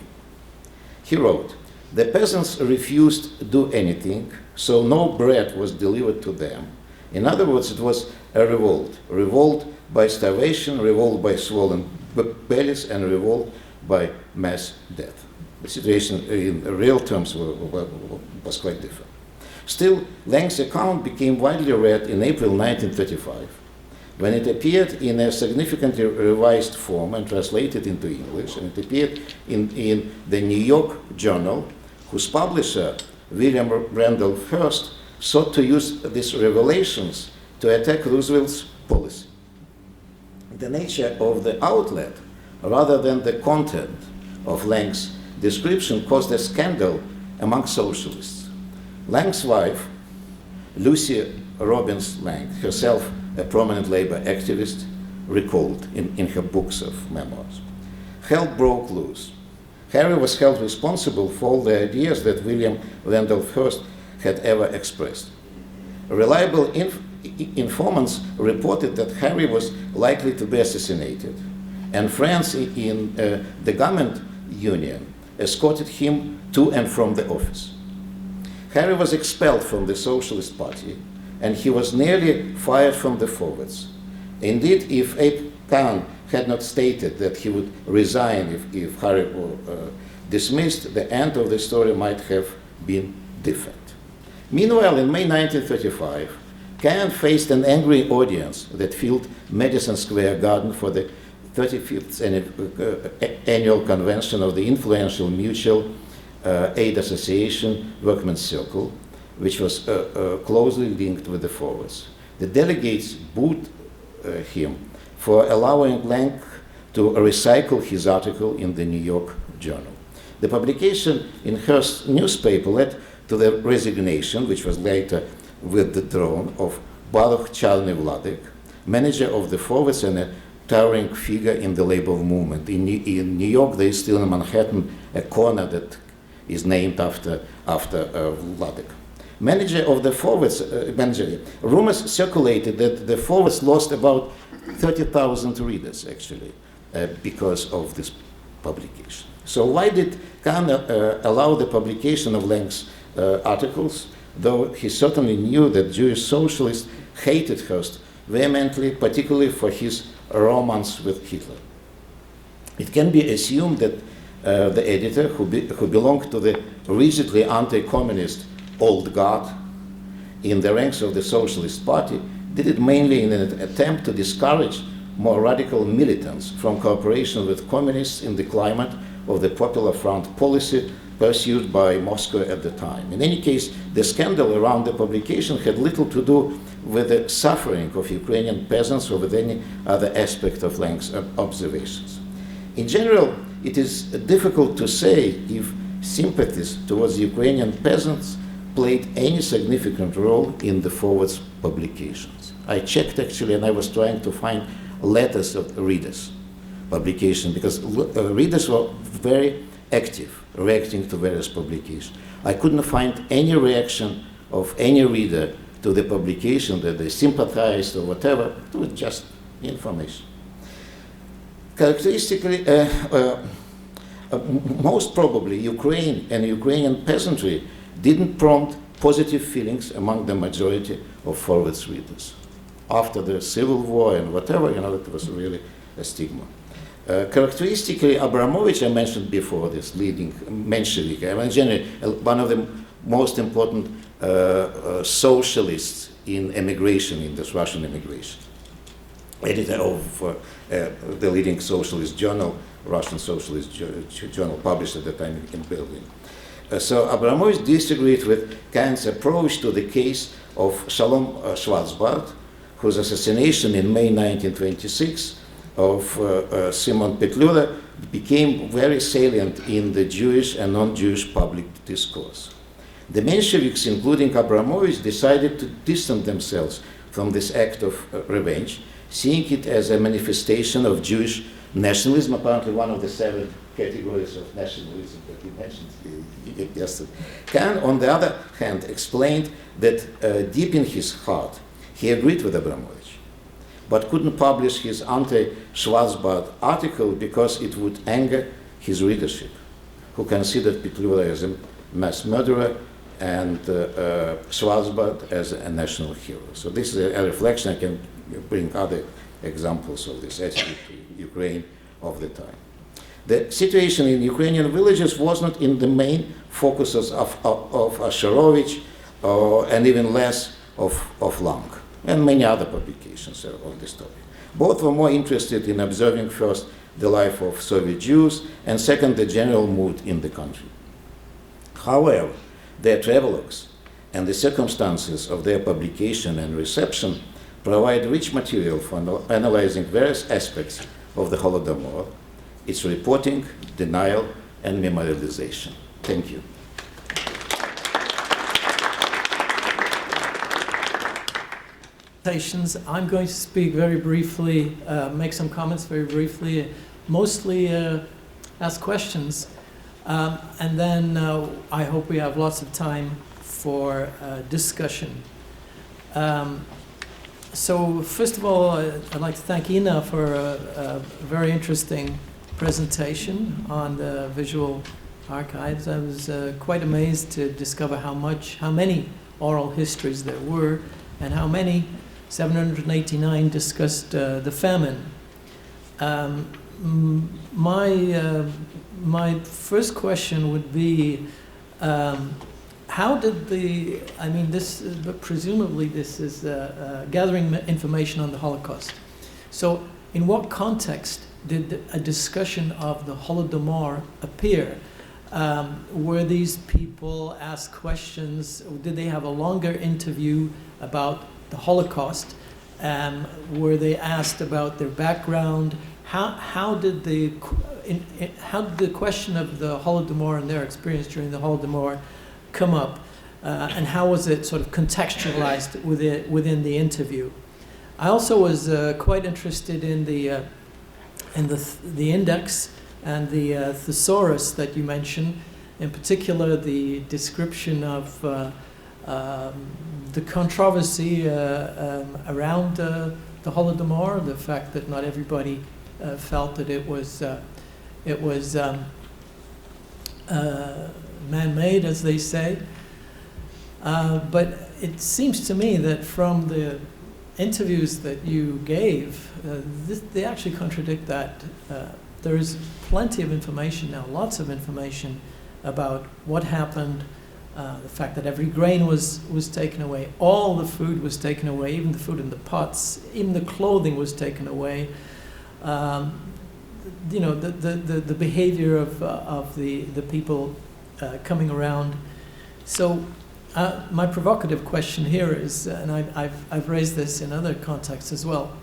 He wrote, "The peasants refused to do anything, so no bread was delivered to them. In other words, it was a revolt by starvation, revolt by swollen bellies, and revolt by mass death." The situation in real terms was quite different. Still, Lang's account became widely read in April 1935, when it appeared in a significantly revised form and translated into English, and it appeared in the New York Journal, whose publisher, William Randolph Hearst, sought to use these revelations to attack Roosevelt's policy. The nature of the outlet, rather than the content of Lang's description, caused a scandal among socialists. Lang's wife, Lucy Robbins Lang, herself a prominent labor activist, recalled in her books of memoirs. Hell broke loose. Harry was held responsible for all the ideas that William Randolph Hearst had ever expressed. Reliable informants reported that Harry was likely to be assassinated, and friends in the garment union escorted him to and from the office. Harry was expelled from the Socialist Party, and he was nearly fired from the forwards. Indeed, if Abe Kahn had not stated that he would resign if Harry were dismissed, the end of the story might have been different. Meanwhile, in May 1935, Kahn faced an angry audience that filled Madison Square Garden for the 35th annual convention of the influential Mutual Aid Association Workmen's Circle, which was closely linked with the forwards. The delegates booed him for allowing Lang to recycle his article in the New York Journal. The publication in Hearst's newspaper led to the resignation, which was later withdrawn, of Baruch Charny Vladek, manager of the forwards and a towering figure in the labor movement. In New York, there is still in Manhattan a corner that is named after Vladek. Manager of the forwards, rumors circulated that the forwards lost about 30,000 readers, actually, because of this publication. So why did Kahn allow the publication of Lang's articles, though he certainly knew that Jewish socialists hated Hearst vehemently, particularly for his romance with Hitler? It can be assumed that the editor, who belonged to the rigidly anti-communist old guard in the ranks of the Socialist Party, did it mainly in an attempt to discourage more radical militants from cooperation with communists in the climate of the Popular Front policy pursued by Moscow at the time. In any case, the scandal around the publication had little to do with the suffering of Ukrainian peasants or with any other aspect of Lang's observations. In general, it is difficult to say if sympathies towards Ukrainian peasants played any significant role in the forwards publications. I checked actually, and I was trying to find letters of readers publication, because readers were very active, reacting to various publications. I couldn't find any reaction of any reader to the publication that they sympathized or whatever. It was just information. Characteristically, most probably Ukraine and Ukrainian peasantry didn't prompt positive feelings among the majority of forwards readers. After the Civil War and whatever, it was really a stigma. Characteristically, Abramovich, I mentioned before, this leading Menshevik, generally one of the most important socialists in emigration, in this Russian emigration. Editor of the leading socialist journal, Russian Socialist Journal, published at the time in Berlin. So Abramovich disagreed with Kahn's approach to the case of Shalom Schwarzbart, whose assassination in May 1926 of Simon Petlura became very salient in the Jewish and non-Jewish public discourse. The Mensheviks, including Abramovich, decided to distance themselves from this act of revenge, seeing it as a manifestation of Jewish nationalism, apparently one of the 7 categories of nationalism that he mentioned yesterday. Kahn, on the other hand, explained that deep in his heart, he agreed with Abramovich, but couldn't publish his anti-Schwarzbart article because it would anger his readership, who considered Petlura as a mass murderer and Schwarzbart as a national hero. So this is a reflection. I can bring other examples of this attitude to Ukraine of the time. The situation in Ukrainian villages was not in the main focuses of Asherovich and even less of Lang, and many other publications on this topic. Both were more interested in observing first the life of Soviet Jews, and second, the general mood in the country. However, their travelogues and the circumstances of their publication and reception provide rich material for analyzing various aspects of the Holodomor, its reporting, denial, and memorialization. Thank you. I'm going to speak very briefly, make some comments very briefly, mostly ask questions, and then I hope we have lots of time for discussion. So first of all, I'd like to thank Ina for a very interesting presentation on the visual archives. I was quite amazed to discover how many oral histories there were, and how many, 789, discussed the famine. My first question would be, how did presumably this is gathering information on the Holocaust. So in what context did a discussion of the Holodomor appear? Were these people asked questions? Did they have a longer interview about the Holocaust? Were they asked about their background? How did the question of the Holodomor and their experience during the Holodomor come up, and how was it sort of contextualized within the interview? I also was quite interested in the index and the thesaurus that you mentioned, in particular the description of the controversy around the Holodomor, the fact that not everybody felt that it was man-made, as they say. But it seems to me that from the interviews that you gave, they actually contradict that. There is plenty of information now, lots of information about what happened, the fact that every grain was taken away, all the food was taken away, even the food in the pots, even the clothing was taken away. The behavior of the people coming around. So my provocative question here is, and I've raised this in other contexts as well,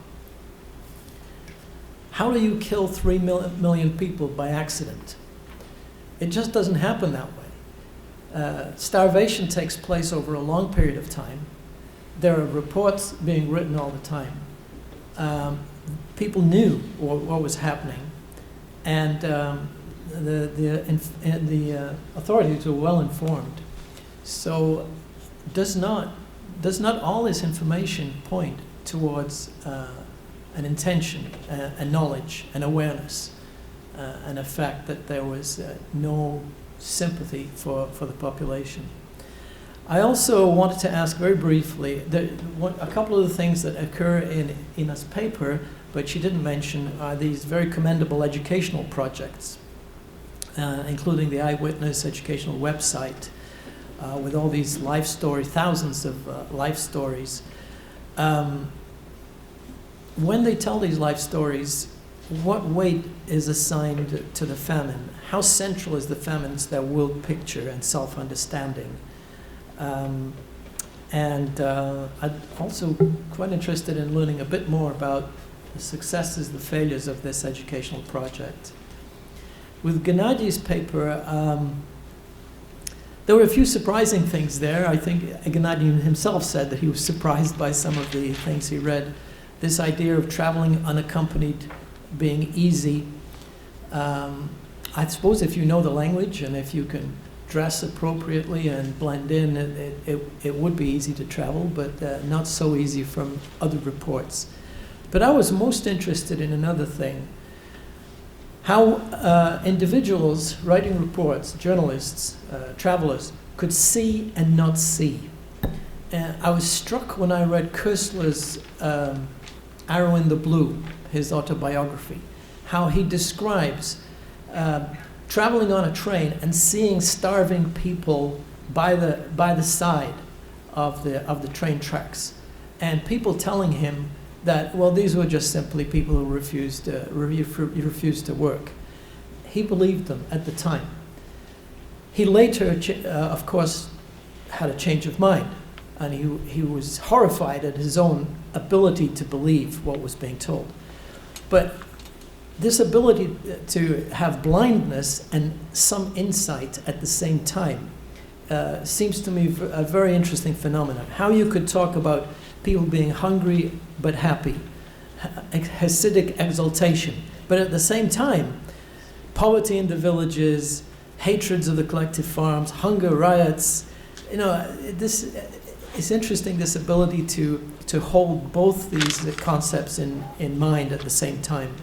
how do you kill 3 million people by accident? It just doesn't happen that way. Starvation takes place over a long period of time. There are reports being written all the time. People knew what was happening, and the authorities were well informed. So does not all this information point towards an intention, a knowledge, an awareness, and a fact that there was no sympathy for the population? I also wanted to ask very briefly, a couple of the things that occur in Ina's paper, but she didn't mention, are these very commendable educational projects, including the Eyewitness educational website, with all these life stories, thousands of life stories. When they tell these life stories, what weight is assigned to the famine? How central is the famine to their world picture and self-understanding? I'm also quite interested in learning a bit more about the successes, the failures of this educational project. With Gennady's paper, there were a few surprising things there. I think Gennady himself said that he was surprised by some of the things he read. This idea of traveling unaccompanied being easy. I suppose if you know the language and if you can dress appropriately and blend in, it would be easy to travel, but not so easy from other reports. But I was most interested in another thing, how individuals writing reports, journalists, travelers, could see and not see. I was struck when I read Koestler's Arrow in the Blue, his autobiography, how he describes traveling on a train and seeing starving people by the side of the train tracks, and people telling him that, well, these were just simply people who refused to work. He believed them at the time. He later, of course, had a change of mind, and he was horrified at his own ability to believe what was being told. But this ability to have blindness and some insight at the same time seems to me a very interesting phenomenon. How you could talk about people being hungry but happy, Hasidic exaltation, but at the same time, poverty in the villages, hatreds of the collective farms, hunger, riots. This it's interesting, this ability to hold both these concepts in mind at the same time.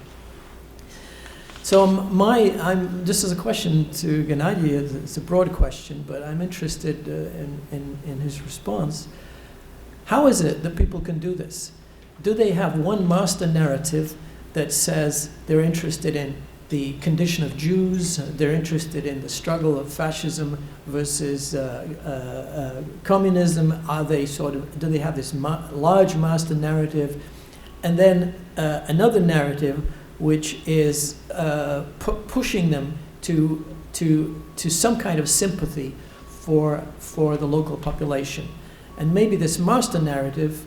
So this is a question to Gennady. It's a broad question, but I'm interested in his response. How is it that people can do this? Do they have one master narrative that says they're interested in the condition of Jews, they're interested in the struggle of fascism versus communism? Do they have this large master narrative? And then another narrative which is pushing them to some kind of sympathy for the local population. And maybe this master narrative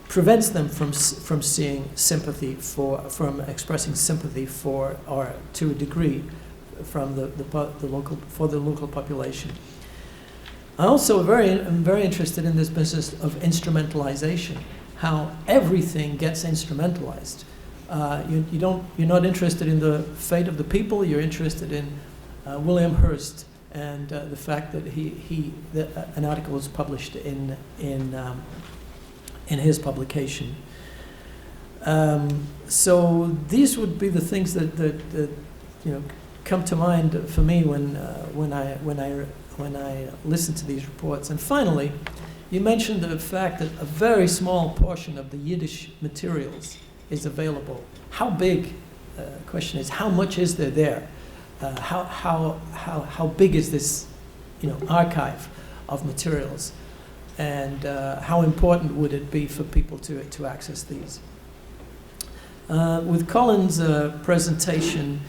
prevents them from seeing sympathy from expressing sympathy for, or to a degree, from the local population. I also am very interested in this business of instrumentalization, how everything gets instrumentalized. You're not interested in the fate of the people. You're interested in William Hearst and the fact that an article was published in his publication. So these would be the things that come to mind for me when I listen to these reports. And finally, you mentioned the fact that a very small portion of the Yiddish materials is available. How big? Question is, how much is there? How big is this, archive of materials, and how important would it be for people to access these? With Colin's presentation,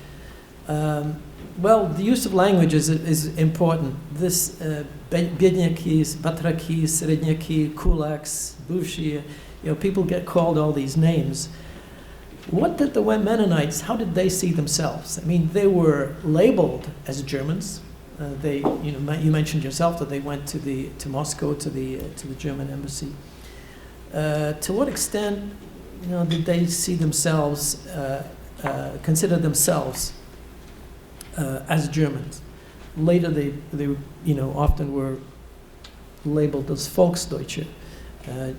the use of language is important. This Biednyaki, Batraki, Srednyaki, Kulaks, Bushi, people get called all these names. What did the Mennonites, how did they see themselves? I mean, they were labeled as Germans. You mentioned yourself that they went to Moscow, to the German embassy. To what extent, did they see themselves, consider themselves as Germans? Later, they often were labeled as Volksdeutsche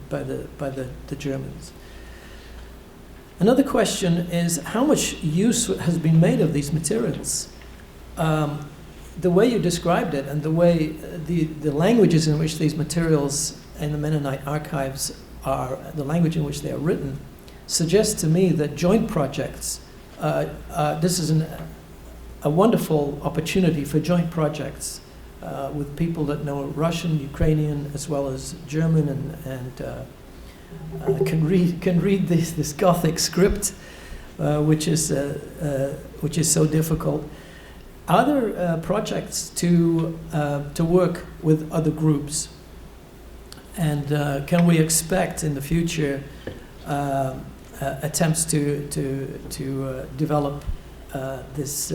by the Germans. Another question is, how much use has been made of these materials? The way you described it, and the way the languages in which these materials in the Mennonite archives are, the language in which they are written, suggests to me that joint projects, this is a wonderful opportunity for joint projects with people that know Russian, Ukrainian, as well as German, and can read this Gothic script, which is so difficult. Are there projects to work with other groups, and can we expect in the future attempts to develop this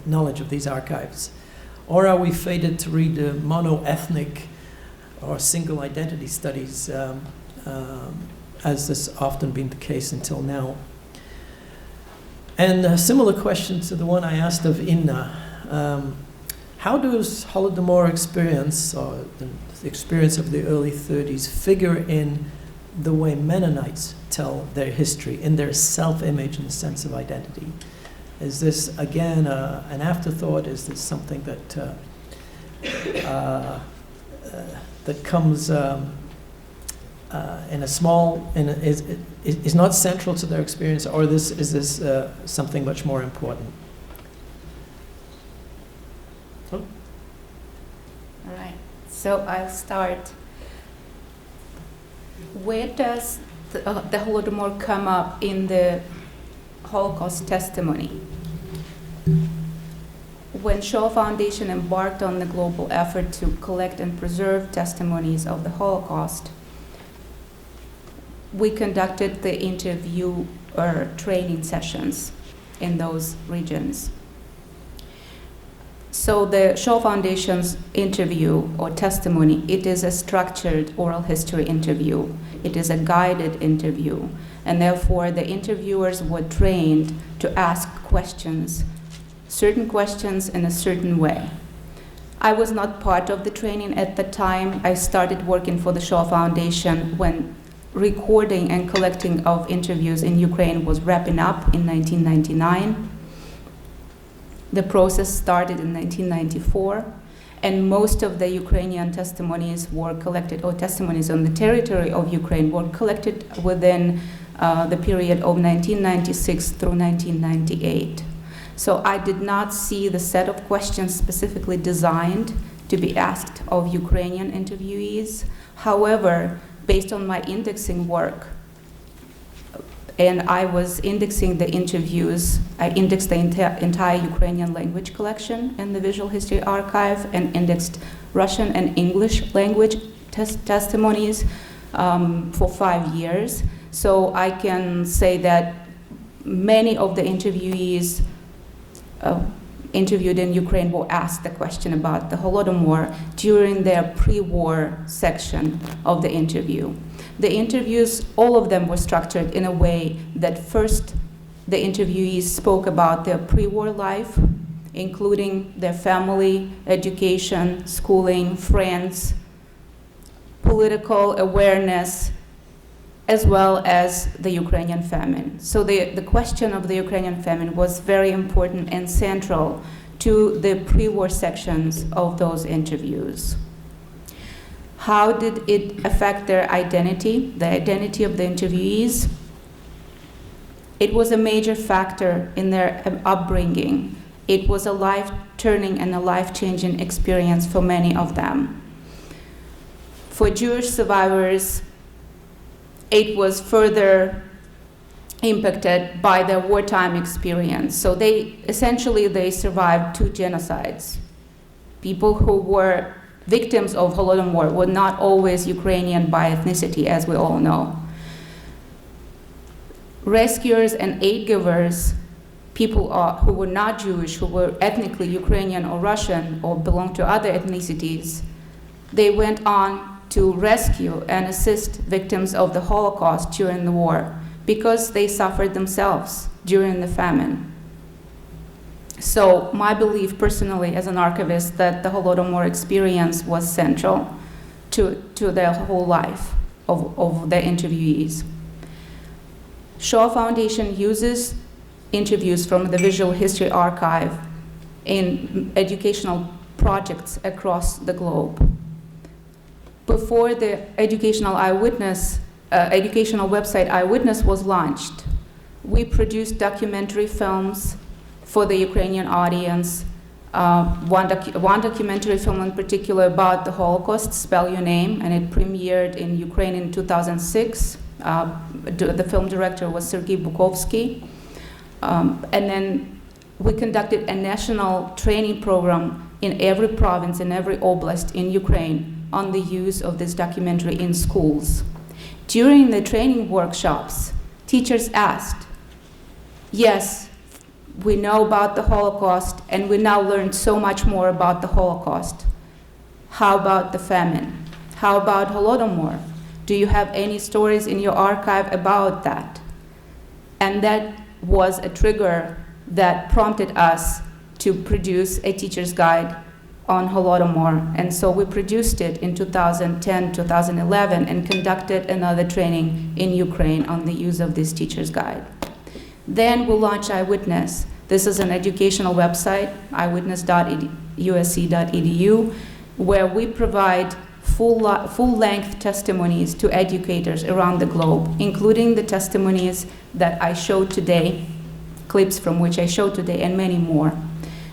knowledge of these archives, or are we fated to read mono-ethnic or single identity studies, as has often been the case until now? And a similar question to the one I asked of Inna. How does Holodomor experience, or the experience of the early 30s, figure in the way Mennonites tell their history, in their self-image and the sense of identity? Is this, again, an afterthought? Is this something that comes in a small, is not central to their experience, or is this something much more important? All right. So I'll start. Where does the Holodomor come up in the Holocaust testimony? When Shoah Foundation embarked on the global effort to collect and preserve testimonies of the Holocaust, we conducted the interview or training sessions in those regions. So the Shoah Foundation's interview or testimony, it is a structured oral history interview. It is a guided interview, and therefore the interviewers were trained to ask questions, certain questions in a certain way. I was not part of the training at the time. I started working for the Shoah Foundation when recording and collecting of interviews in Ukraine was wrapping up in 1999. The process started in 1994, and most of the Ukrainian testimonies were collected, or testimonies on the territory of Ukraine were collected within the period of 1996 through 1998. So I did not see the set of questions specifically designed to be asked of Ukrainian interviewees. However, based on my indexing work, and I was indexing the interviews. I indexed the entire Ukrainian language collection in the Visual History Archive and indexed Russian and English language testimonies for 5 years. So I can say that many of the interviewees interviewed in Ukraine were asked the question about the Holodomor during their pre-war section of the interview. The interviews, all of them were structured in a way that first the interviewees spoke about their pre-war life, including their family, education, schooling, friends, political awareness, as well as the Ukrainian famine. So the question of the Ukrainian famine was very important and central to the pre-war sections of those interviews. How did it affect their identity, the identity of the interviewees? It was a major factor in their upbringing. It was a life-turning and a life-changing experience for many of them. For Jewish survivors, it was further impacted by their wartime experience. So they survived 2 genocides. People who were victims of Holodomor were not always Ukrainian by ethnicity, as we all know. Rescuers and aid givers, people who were not Jewish, who were ethnically Ukrainian or Russian or belonged to other ethnicities, they went on to rescue and assist victims of the Holocaust during the war because they suffered themselves during the famine. So my belief personally as an archivist that the Holodomor experience was central to their whole life of the interviewees. Shoah Foundation uses interviews from the Visual History Archive in educational projects across the globe. Before the educational website Eyewitness was launched, we produced documentary films for the Ukrainian audience. One documentary film in particular about the Holocaust, Spell Your Name, and it premiered in Ukraine in 2006. The film director was Sergei Bukovsky. And then we conducted a national training program in every province, in every oblast in Ukraine on the use of this documentary in schools. During the training workshops, teachers asked, yes, we know about the Holocaust, and we now learned so much more about the Holocaust. How about the famine? How about Holodomor? Do you have any stories in your archive about that? And that was a trigger that prompted us to produce a teacher's guide on Holodomor. And so we produced it in 2010, 2011, and conducted another training in Ukraine on the use of this teacher's guide. Then we launched Eyewitness. This is an educational website, eyewitness.usc.edu, where we provide full-length testimonies to educators around the globe, including the testimonies that I showed today, clips from which I showed today, and many more.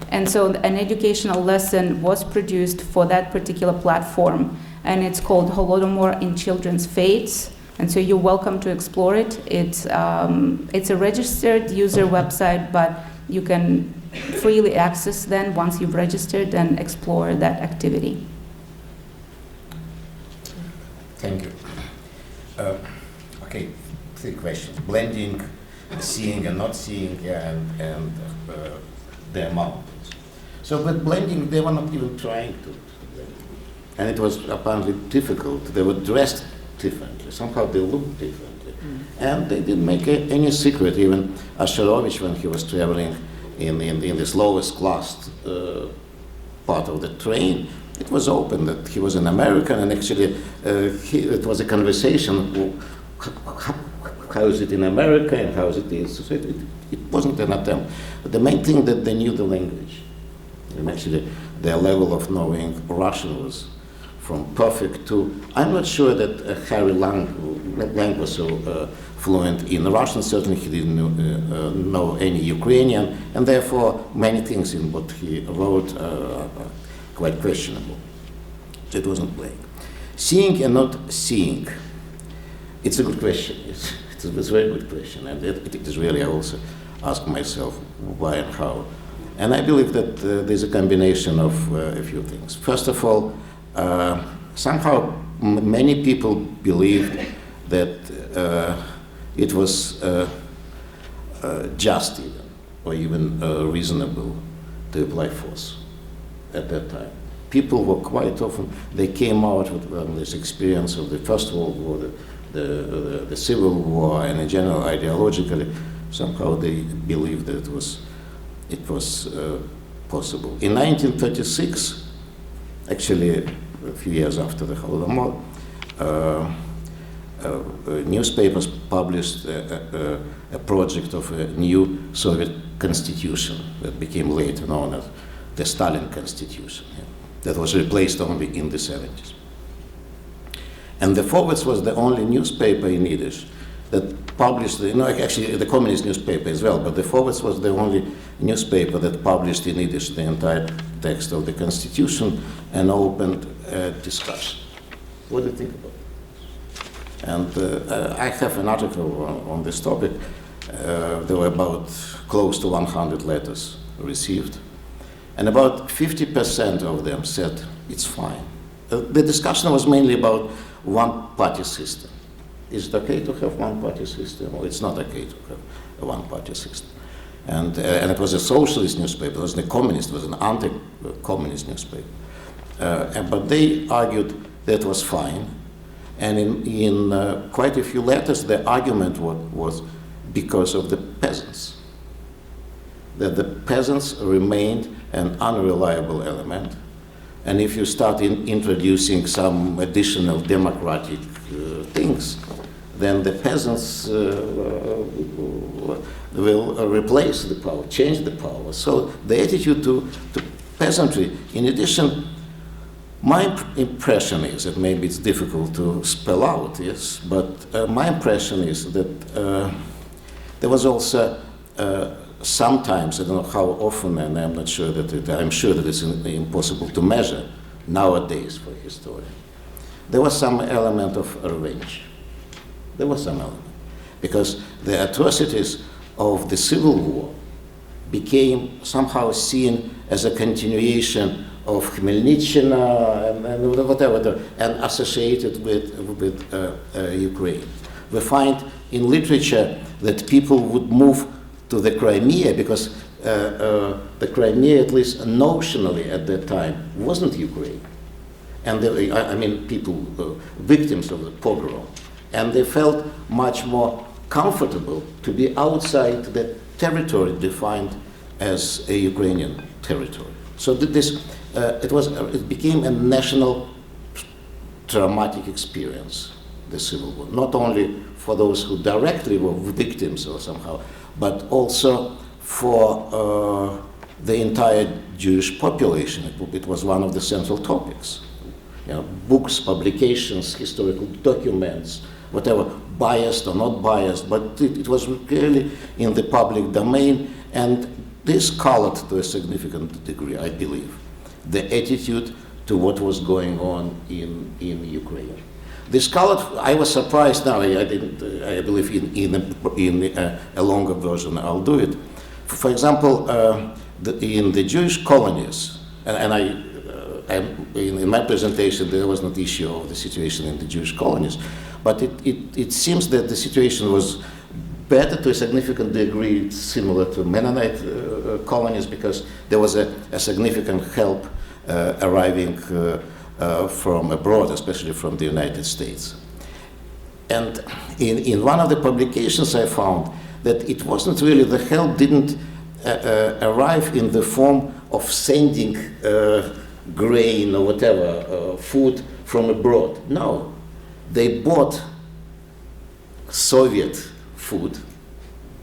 And so an educational lesson was produced for that particular platform, and it's called Holodomor in Children's Fates. And so you're welcome to explore it. It's a registered user website, but you can freely access then once you've registered and explore that activity. Thank you. Okay, 3 questions. Blending, seeing and not seeing, and the amount. So with blending, they were not even trying to blend. And it was apparently difficult. They were dressed differently. Somehow they looked differently. And they didn't make any secret. Even Asherovich, when he was traveling in this lowest class part of the train, it was open that he was an American, and actually it was a conversation, how is it in America and how is it? So it wasn't an attempt. But the main thing that they knew the language. And actually their level of knowing Russian was from perfect to, I'm not sure that Harry Lang was so fluent in Russian. Certainly he didn't know any Ukrainian, and therefore many things in what he wrote are quite questionable. So it wasn't playing. Seeing and not seeing, it's a good question. It's a very good question, and it is really, I also ask myself why and how. And I believe that there's a combination of a few things. First of all, somehow many people believed that it was just even reasonable to apply force at that time. People were quite often, they came out with this experience of the First World War, the Civil War, and in general ideologically, somehow they believed that it was possible. In 1936, actually a few years after the Holodomor, newspapers published a project of a new Soviet constitution that became later known as the Stalin Constitution, that was replaced only in the 70s. And the Forwards was the only newspaper in Yiddish that published, actually the communist newspaper as well, but the Forwards was the only newspaper that published in Yiddish the entire text of the Constitution and opened a discussion. What do you think about it? And I have an article on this topic. There were about close to 100 letters received, and about 50% of them said it's fine. The discussion was mainly about one-party system. Is it okay to have one-party system, or it's not okay to have a one-party system? And it was a socialist newspaper. It wasn't a communist. It was an anti-communist newspaper. But they argued that was fine. And in quite a few letters, the argument was because of the peasants. That the peasants remained an unreliable element. And if you start introducing some additional democratic things, then the peasants will replace the power, change the power. So the attitude to peasantry, in addition, my impression is, that maybe it's difficult to spell out, yes, but my impression is that there was also sometimes, I don't know how often, and I'm not sure that I'm sure that it's impossible to measure nowadays for a historian. There was some element of revenge. There was some element. Because the atrocities of the Civil War became somehow seen as a continuation of Khmelnytskina and whatever, and associated with Ukraine. We find in literature that people would move to the Crimea because the Crimea, at least notionally at that time, wasn't Ukraine. And people, victims of the pogrom. And they felt much more comfortable to be outside the territory defined as a Ukrainian territory. So it became a national traumatic experience, the Civil War. Not only for those who directly were victims or somehow, but also for the entire Jewish population. It was one of the central topics. Books, publications, historical documents, whatever, biased or not biased, but it was really in the public domain, and this colored to a significant degree, I believe, the attitude to what was going on in Ukraine. This colored, I was surprised now, I believe in a longer version I'll do it. For example, in the Jewish colonies, in my presentation there was not issue of the situation in the Jewish colonies, but it seems that the situation was better to a significant degree, similar to Mennonite colonies, because there was a significant help arriving from abroad, especially from the United States. And in one of the publications I found that it wasn't really, the help didn't arrive in the form of sending grain or whatever, food from abroad. No, they bought Soviet food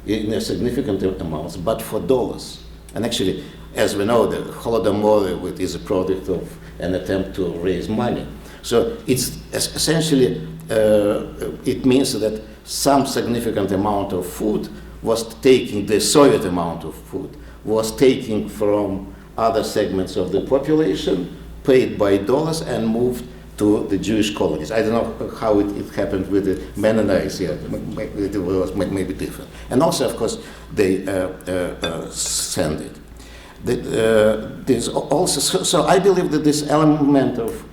in a significant amounts, but for dollars. And actually, as we know, the Holodomor is a product of an attempt to raise money. So it's essentially, it means that some significant amount of food was taking, the Soviet amount of food was taking from other segments of the population, paid by dollars, and moved to the Jewish colonies. I don't know how it happened with the Mennonites here. It was maybe different. And also, of course, they send it. There's also, so I believe that this element of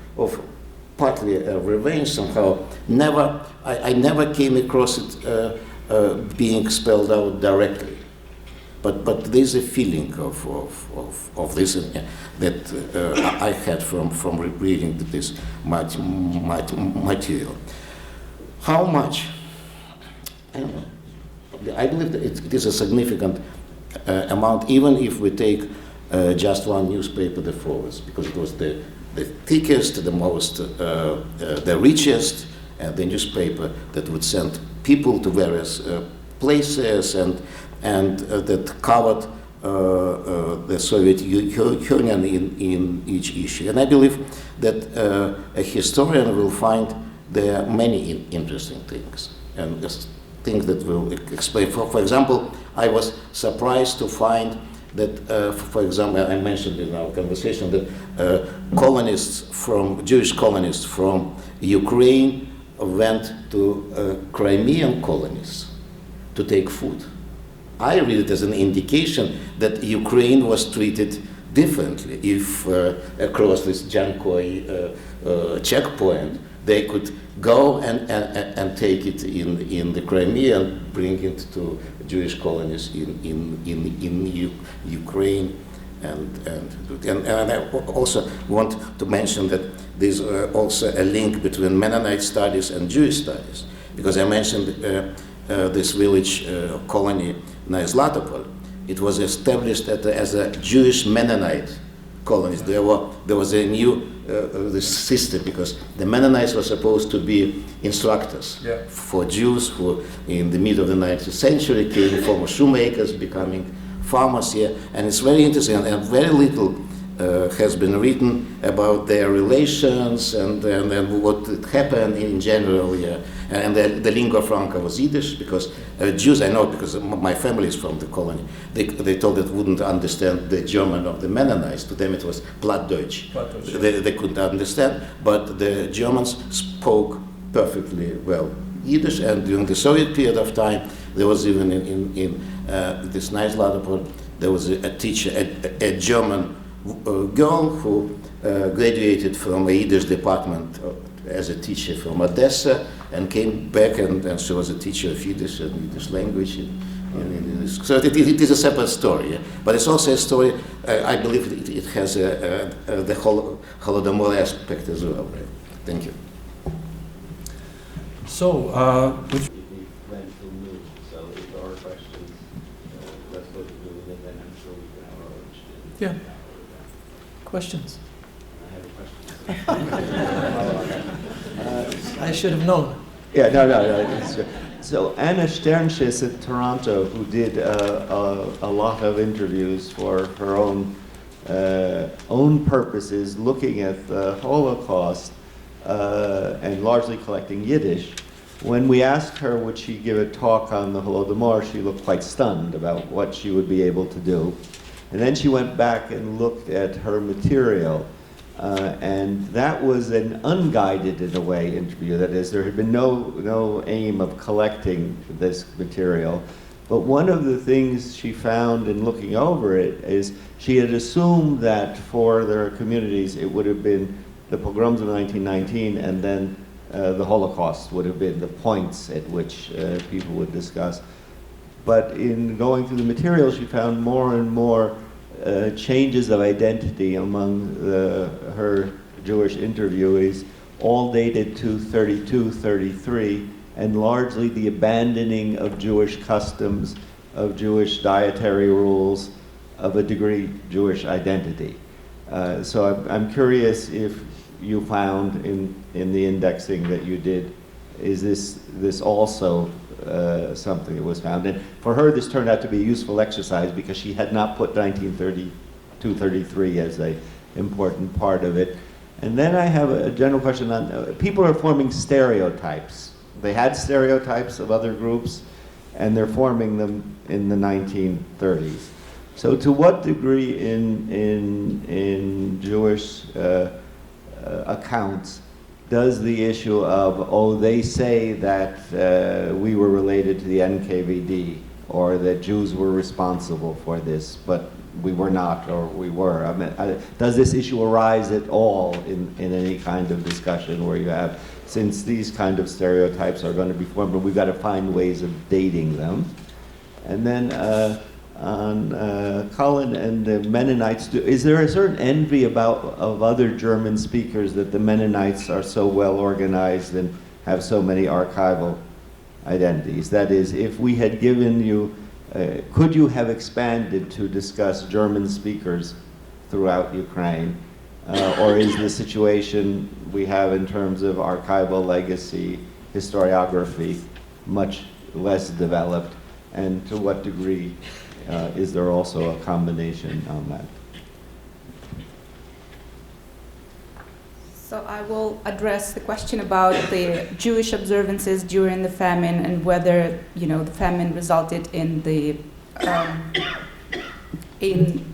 partly revenge somehow I never came across it being spelled out directly. But there's a feeling of this that I had from reading this material. How much? I don't know. I believe that it is a significant amount, even if we take just one newspaper, the Forest, because it was the thickest, the most, the richest, the newspaper that would send people to various places and that covered the Soviet Union in each issue. And I believe that a historian will find there are many interesting things, and things that will explain. For example, I was surprised to find that, for example, I mentioned in our conversation that Jewish colonists from Ukraine went to Crimean colonies to take food. I read it as an indication that Ukraine was treated differently. If across this Jankoy checkpoint, they could go and take it in the Crimea and bring it to Jewish colonies in Ukraine. And I also want to mention that there's also a link between Mennonite studies and Jewish studies, because I mentioned this village colony, Myroslav. It was established as a Jewish Mennonite colony. There was a new this system, because the Mennonites were supposed to be instructors for Jews who, in the middle of the 19th century, came from shoemakers, becoming farmers here. And it's very interesting, and very little has been written about their relations and what happened in general here. And the lingua franca was Yiddish, because Jews, I know because my family is from the colony, they told that wouldn't understand the German of the Mennonites. To them it was Plattdeutsch. They couldn't understand, but the Germans spoke perfectly well Yiddish, and during the Soviet period of time, there was even in this nice Ladopol, there was a teacher, a German girl who graduated from a Yiddish department as a teacher from Odessa, and came back and she was a teacher of Yiddish and Yiddish language. So it is a separate story, but it's also a story, I believe it has the Holodomor aspect as well. Right? Thank you. So, So if there are questions, let's go to the and then I'm sure we can have our own. Yeah. Questions? I have a question. I should have known. Yeah, no. So Anna Sternschis at Toronto, who did a lot of interviews for her own purposes, looking at the Holocaust and largely collecting Yiddish. When we asked her would she give a talk on the Holodomor, she looked quite stunned about what she would be able to do. And then she went back and looked at her material. And that was an unguided, in a way, interview. That is, there had been no aim of collecting this material. But one of the things she found in looking over it is she had assumed that for their communities it would have been the pogroms of 1919 and then the Holocaust would have been the points at which people would discuss. But in going through the material, she found more and more changes of identity among her Jewish interviewees, all dated to 32, 33, and largely the abandoning of Jewish customs, of Jewish dietary rules, of a degree Jewish identity. So I'm curious if you found in the indexing that you did, is this also something that was found? And for her, this turned out to be a useful exercise because she had not put 1932, 33 as an important part of it. And then I have a general question on, people are forming stereotypes. They had stereotypes of other groups, and they're forming them in the 1930s. So to what degree in Jewish accounts does the issue of, oh, they say that we were related to the NKVD, or that Jews were responsible for this, but we were not, or we were. I mean, does this issue arise at all in any kind of discussion where you have, since these kind of stereotypes are going to be formed, but we've got to find ways of dating them? And then on Colin and the Mennonites, is there a certain envy of other German speakers that the Mennonites are so well organized and have so many archival identities? That is, if we had given you, could you have expanded to discuss German speakers throughout Ukraine? Or is the situation we have in terms of archival legacy, historiography, much less developed? And to what degree is there also a combination on that? So I will address the question about the Jewish observances during the famine and whether, the famine resulted in the in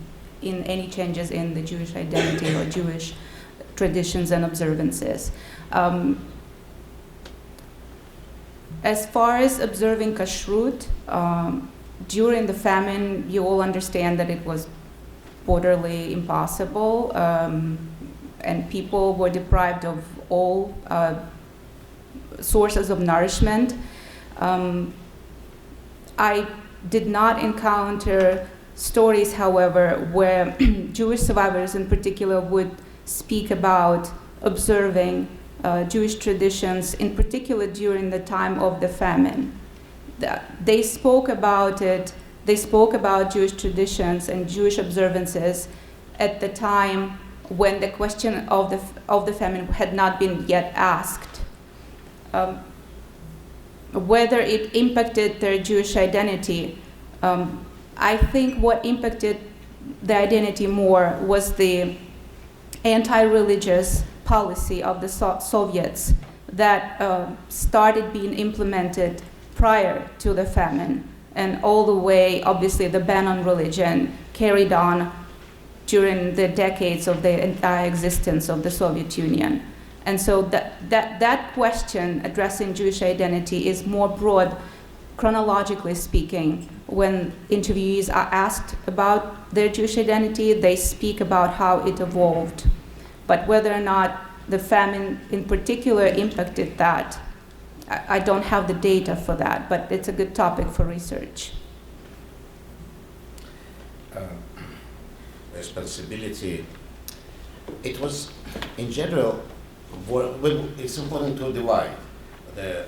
any changes in the Jewish identity or Jewish traditions and observances. As far as observing kashrut, during the famine, you all understand that it was borderly impossible, and people were deprived of all sources of nourishment. I did not encounter stories, however, where Jewish survivors in particular would speak about observing Jewish traditions, in particular during the time of the famine. They spoke about it, they spoke about Jewish traditions and Jewish observances at the time when the question of the famine had not been yet asked. Whether it impacted their Jewish identity, I think what impacted the identity more was the anti-religious policy of the Soviets that started being implemented prior to the famine, and all the way, obviously, the ban on religion carried on during the decades of the entire existence of the Soviet Union. And so that question addressing Jewish identity is more broad, chronologically speaking. When interviewees are asked about their Jewish identity, they speak about how it evolved. But whether or not the famine in particular impacted that, I don't have the data for that, but it's a good topic for research. Responsibility. It was, in general, it's important to divide the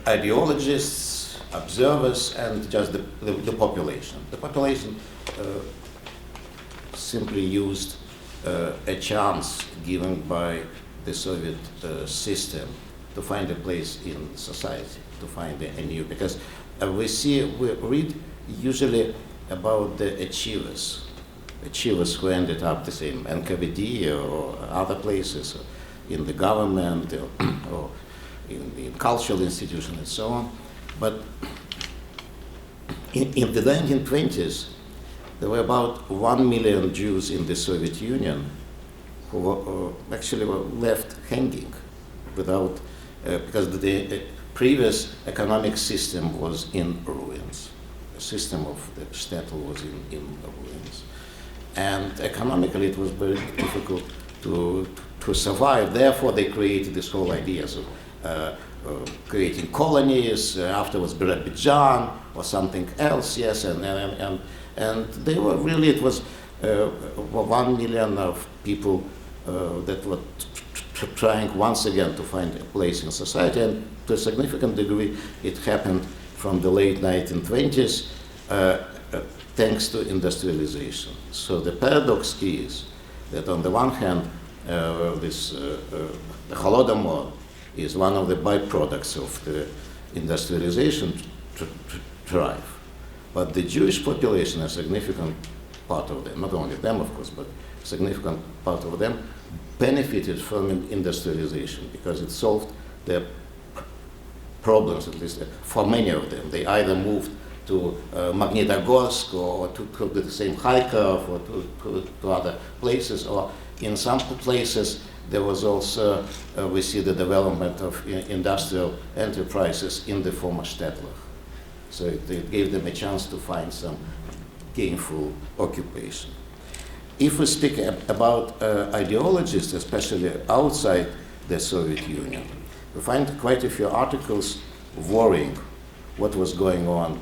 ideologists, observers, and just the population. The population simply used a chance given by the Soviet system to find a place in society, to find a new, because we read usually about the achievers who ended up the same NKVD or other places, or in the government or in cultural institutions and so on. But in the 1920s, there were about 1 million Jews in the Soviet Union who were, actually were left hanging without, because the previous economic system was in ruins. The system of the shtetl was in ruins. And economically it was very difficult to survive. Therefore they created this whole idea of creating colonies, afterwards Birobidzhan or something else, yes, and they were really, it was 1 million of people that were trying once again to find a place in society, and to a significant degree it happened from the late 1920s thanks to industrialization. So the paradox is that on the one hand, the Holodomor is one of the byproducts of the industrialization drive. But the Jewish population, a significant part of them, not only them of course, but a significant part of them, benefited from industrialization because it solved their problems, at least for many of them. They either moved to Magnitogorsk or to the same Kharkov or to other places, or in some places there was also, we see the development of industrial enterprises in the former shtetl. So it gave them a chance to find some gainful occupation. If we speak about ideologies, especially outside the Soviet Union, we find quite a few articles worrying what was going on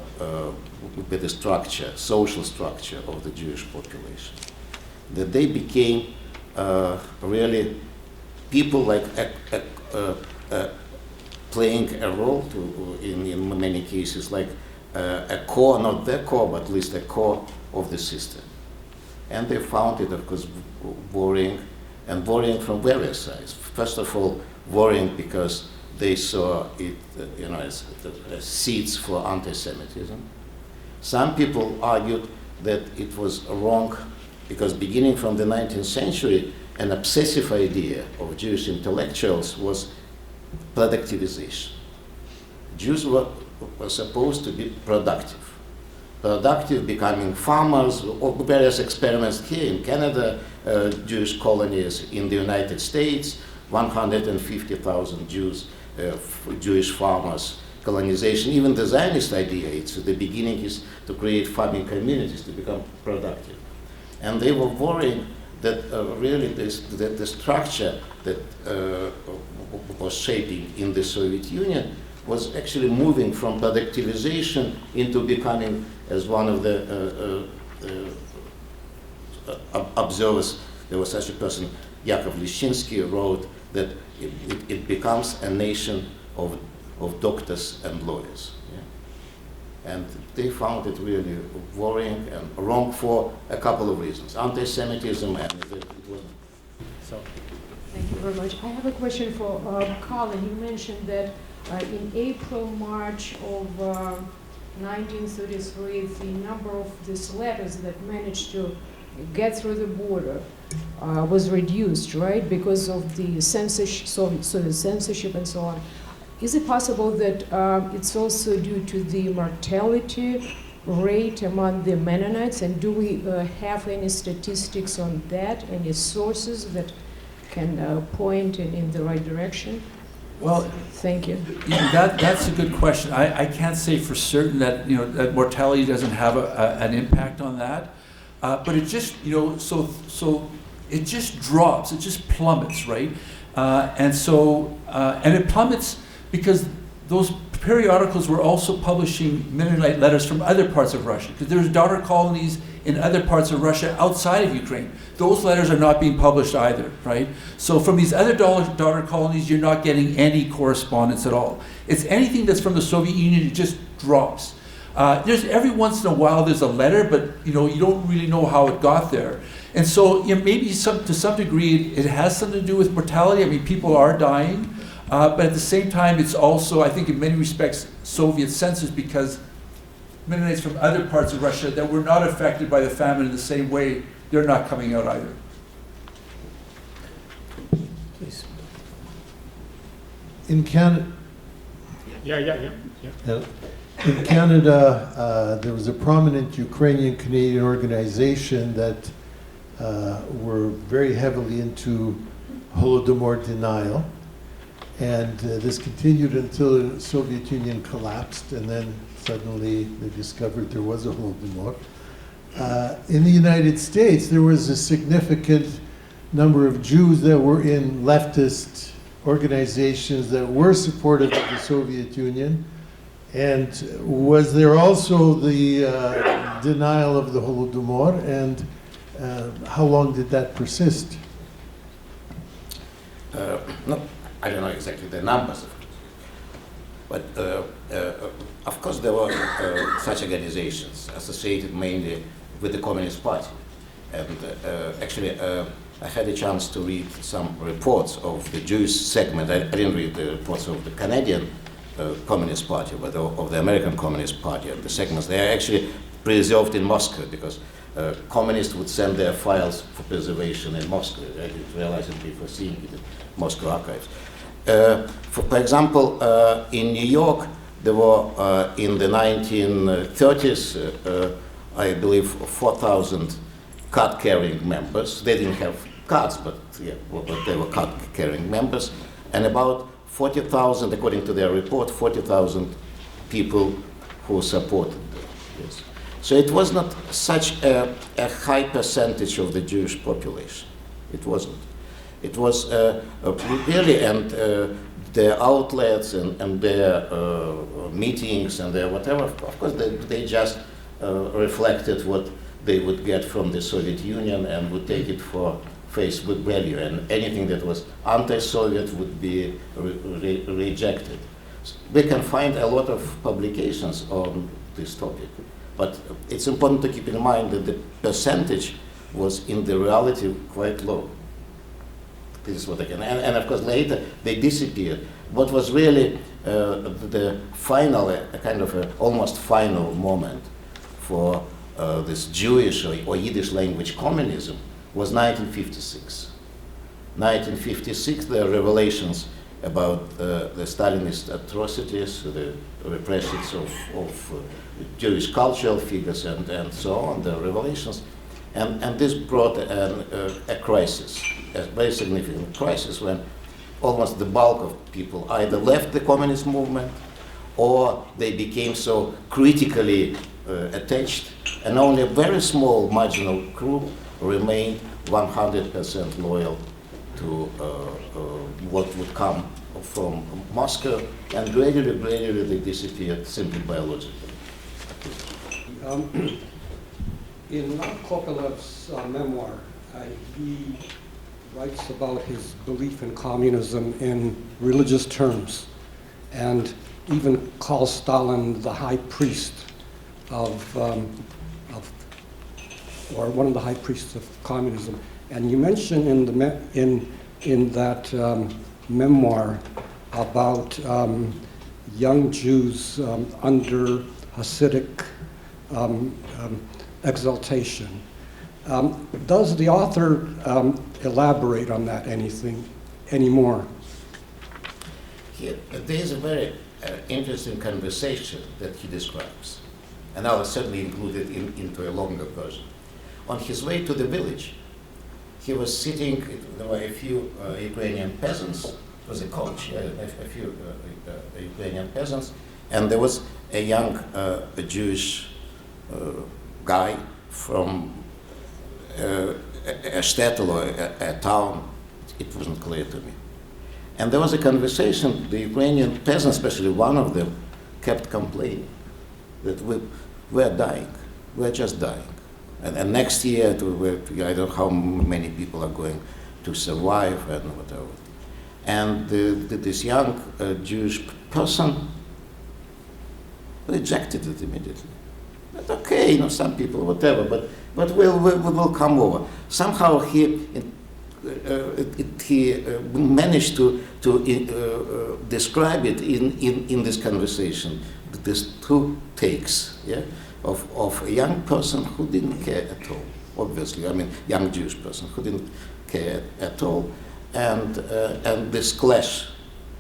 with the structure, social structure of the Jewish population. That they became really people like playing a role in many cases, like a core, not the core, but at least a core of the system. And they found it, of course, worrying, and worrying from various sides. First of all, worrying because they saw it, as seeds for anti-Semitism. Some people argued that it was wrong because beginning from the 19th century, an obsessive idea of Jewish intellectuals was productivization. Jews were supposed to be productive. Productive, becoming farmers, or various experiments here in Canada, Jewish colonies in the United States, 150,000 Jews, Jewish farmers, colonization. Even the Zionist idea, it's the beginning is to create farming communities to become productive. And they were worrying that really the structure that was shaping in the Soviet Union was actually moving from productivization into becoming, as one of the observers, there was such a person, Yakov Lishinsky, wrote that it becomes a nation of doctors and lawyers. Yeah? And they found it really worrying and wrong for a couple of reasons. Anti-Semitism, and it wasn't. So. Thank you very much. I have a question for Colin. You mentioned that in April, March of 1933, the number of these letters that managed to get through the border was reduced, right? Because of the censorship, Soviet censorship and so on. Is it possible that it's also due to the mortality rate among the Mennonites? And do we have any statistics on that? Any sources that can point in the right direction? Well, thank you. That's a good question. I can't say for certain that that mortality doesn't have an impact on that, but it just so it just drops. It just plummets, right? And it plummets because those periodicals were also publishing Mennonite letters from other parts of Russia, because there's daughter colonies in other parts of Russia outside of Ukraine. Those letters are not being published either, right? So from these other daughter colonies, you're not getting any correspondence at all. It's anything that's from the Soviet Union, it just drops. There's every once in a while there's a letter, but you don't really know how it got there. And so maybe to some degree it has something to do with mortality. I mean, people are dying. But at the same time, it's also, I think in many respects, Soviet census, because Mennonites from other parts of Russia that were not affected by the famine in the same way, they're not coming out either. Please. In Canada. In Canada, there was a prominent Ukrainian-Canadian organization that were very heavily into Holodomor denial. And this continued until the Soviet Union collapsed, and then suddenly they discovered there was a Holodomor. In the United States, there was a significant number of Jews that were in leftist organizations that were supportive of the Soviet Union. And was there also the denial of the Holodomor, and how long did that persist? No, I don't know exactly the numbers, but of course there were such organizations associated mainly with the Communist Party. And actually, I had a chance to read some reports of the Jewish segment. I didn't read the reports of the Canadian Communist Party, but of the American Communist Party. And the segments, they are actually preserved in Moscow because communists would send their files for preservation in Moscow. I didn't realize it before seeing it in Moscow archives. For example, in New York, there were in the 1930s, I believe, 4,000 card-carrying members. They didn't have cards, but yeah, but they were card-carrying members, and about 40,000, according to their report, 40,000 people who supported this. So it was not such a high percentage of the Jewish population. It wasn't. It was really, and their outlets and their meetings and their whatever, of course, they just reflected what they would get from the Soviet Union and would take it for face value, and anything that was anti-Soviet would be rejected. We can find a lot of publications on this topic, but it's important to keep in mind that the percentage was in the reality quite low. This is what I can, and of course later they disappeared. What was really the final, a kind of a almost final moment for this Jewish or Yiddish language communism was 1956. 1956, there are revelations about the Stalinist atrocities, the repressions of Jewish cultural figures and so on, the revelations. And this brought a crisis, a very significant crisis, when almost the bulk of people either left the communist movement or they became so critically attached, and only a very small marginal group remained 100% loyal to what would come from Moscow, and gradually they disappeared simply biologically. In Kokolev's memoir, he writes about his belief in communism in religious terms, and even calls Stalin the high priest or one of the high priests of communism. And you mention in that memoir about young Jews under Hasidic exaltation. Does the author elaborate on that anymore? There is a very interesting conversation that he describes, and I will certainly include it into a longer version. On his way to the village, he was sitting, there were a few Ukrainian peasants, it was a coach, a few Ukrainian peasants, and there was a young Jewish guy from a shtetl or a town. It wasn't clear to me. And there was a conversation, the Ukrainian peasants, especially one of them, kept complaining that we're dying, we're just dying. And next year, I don't know how many people are going to survive and whatever. And this young Jewish person rejected it immediately. But okay, some people, whatever, but we'll come over. Somehow he managed to describe it in this conversation, these two takes, yeah, of a young person who didn't care at all, obviously, I mean, young Jewish person who didn't care at all, and this clash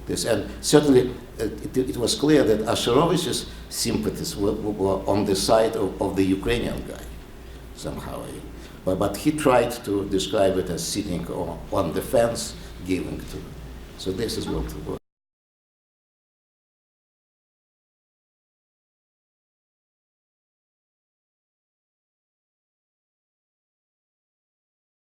this. And certainly it was clear that Asherovich's sympathies were on the side of the Ukrainian guy, somehow. But he tried to describe it as sitting on the fence, giving to. So this is what it was.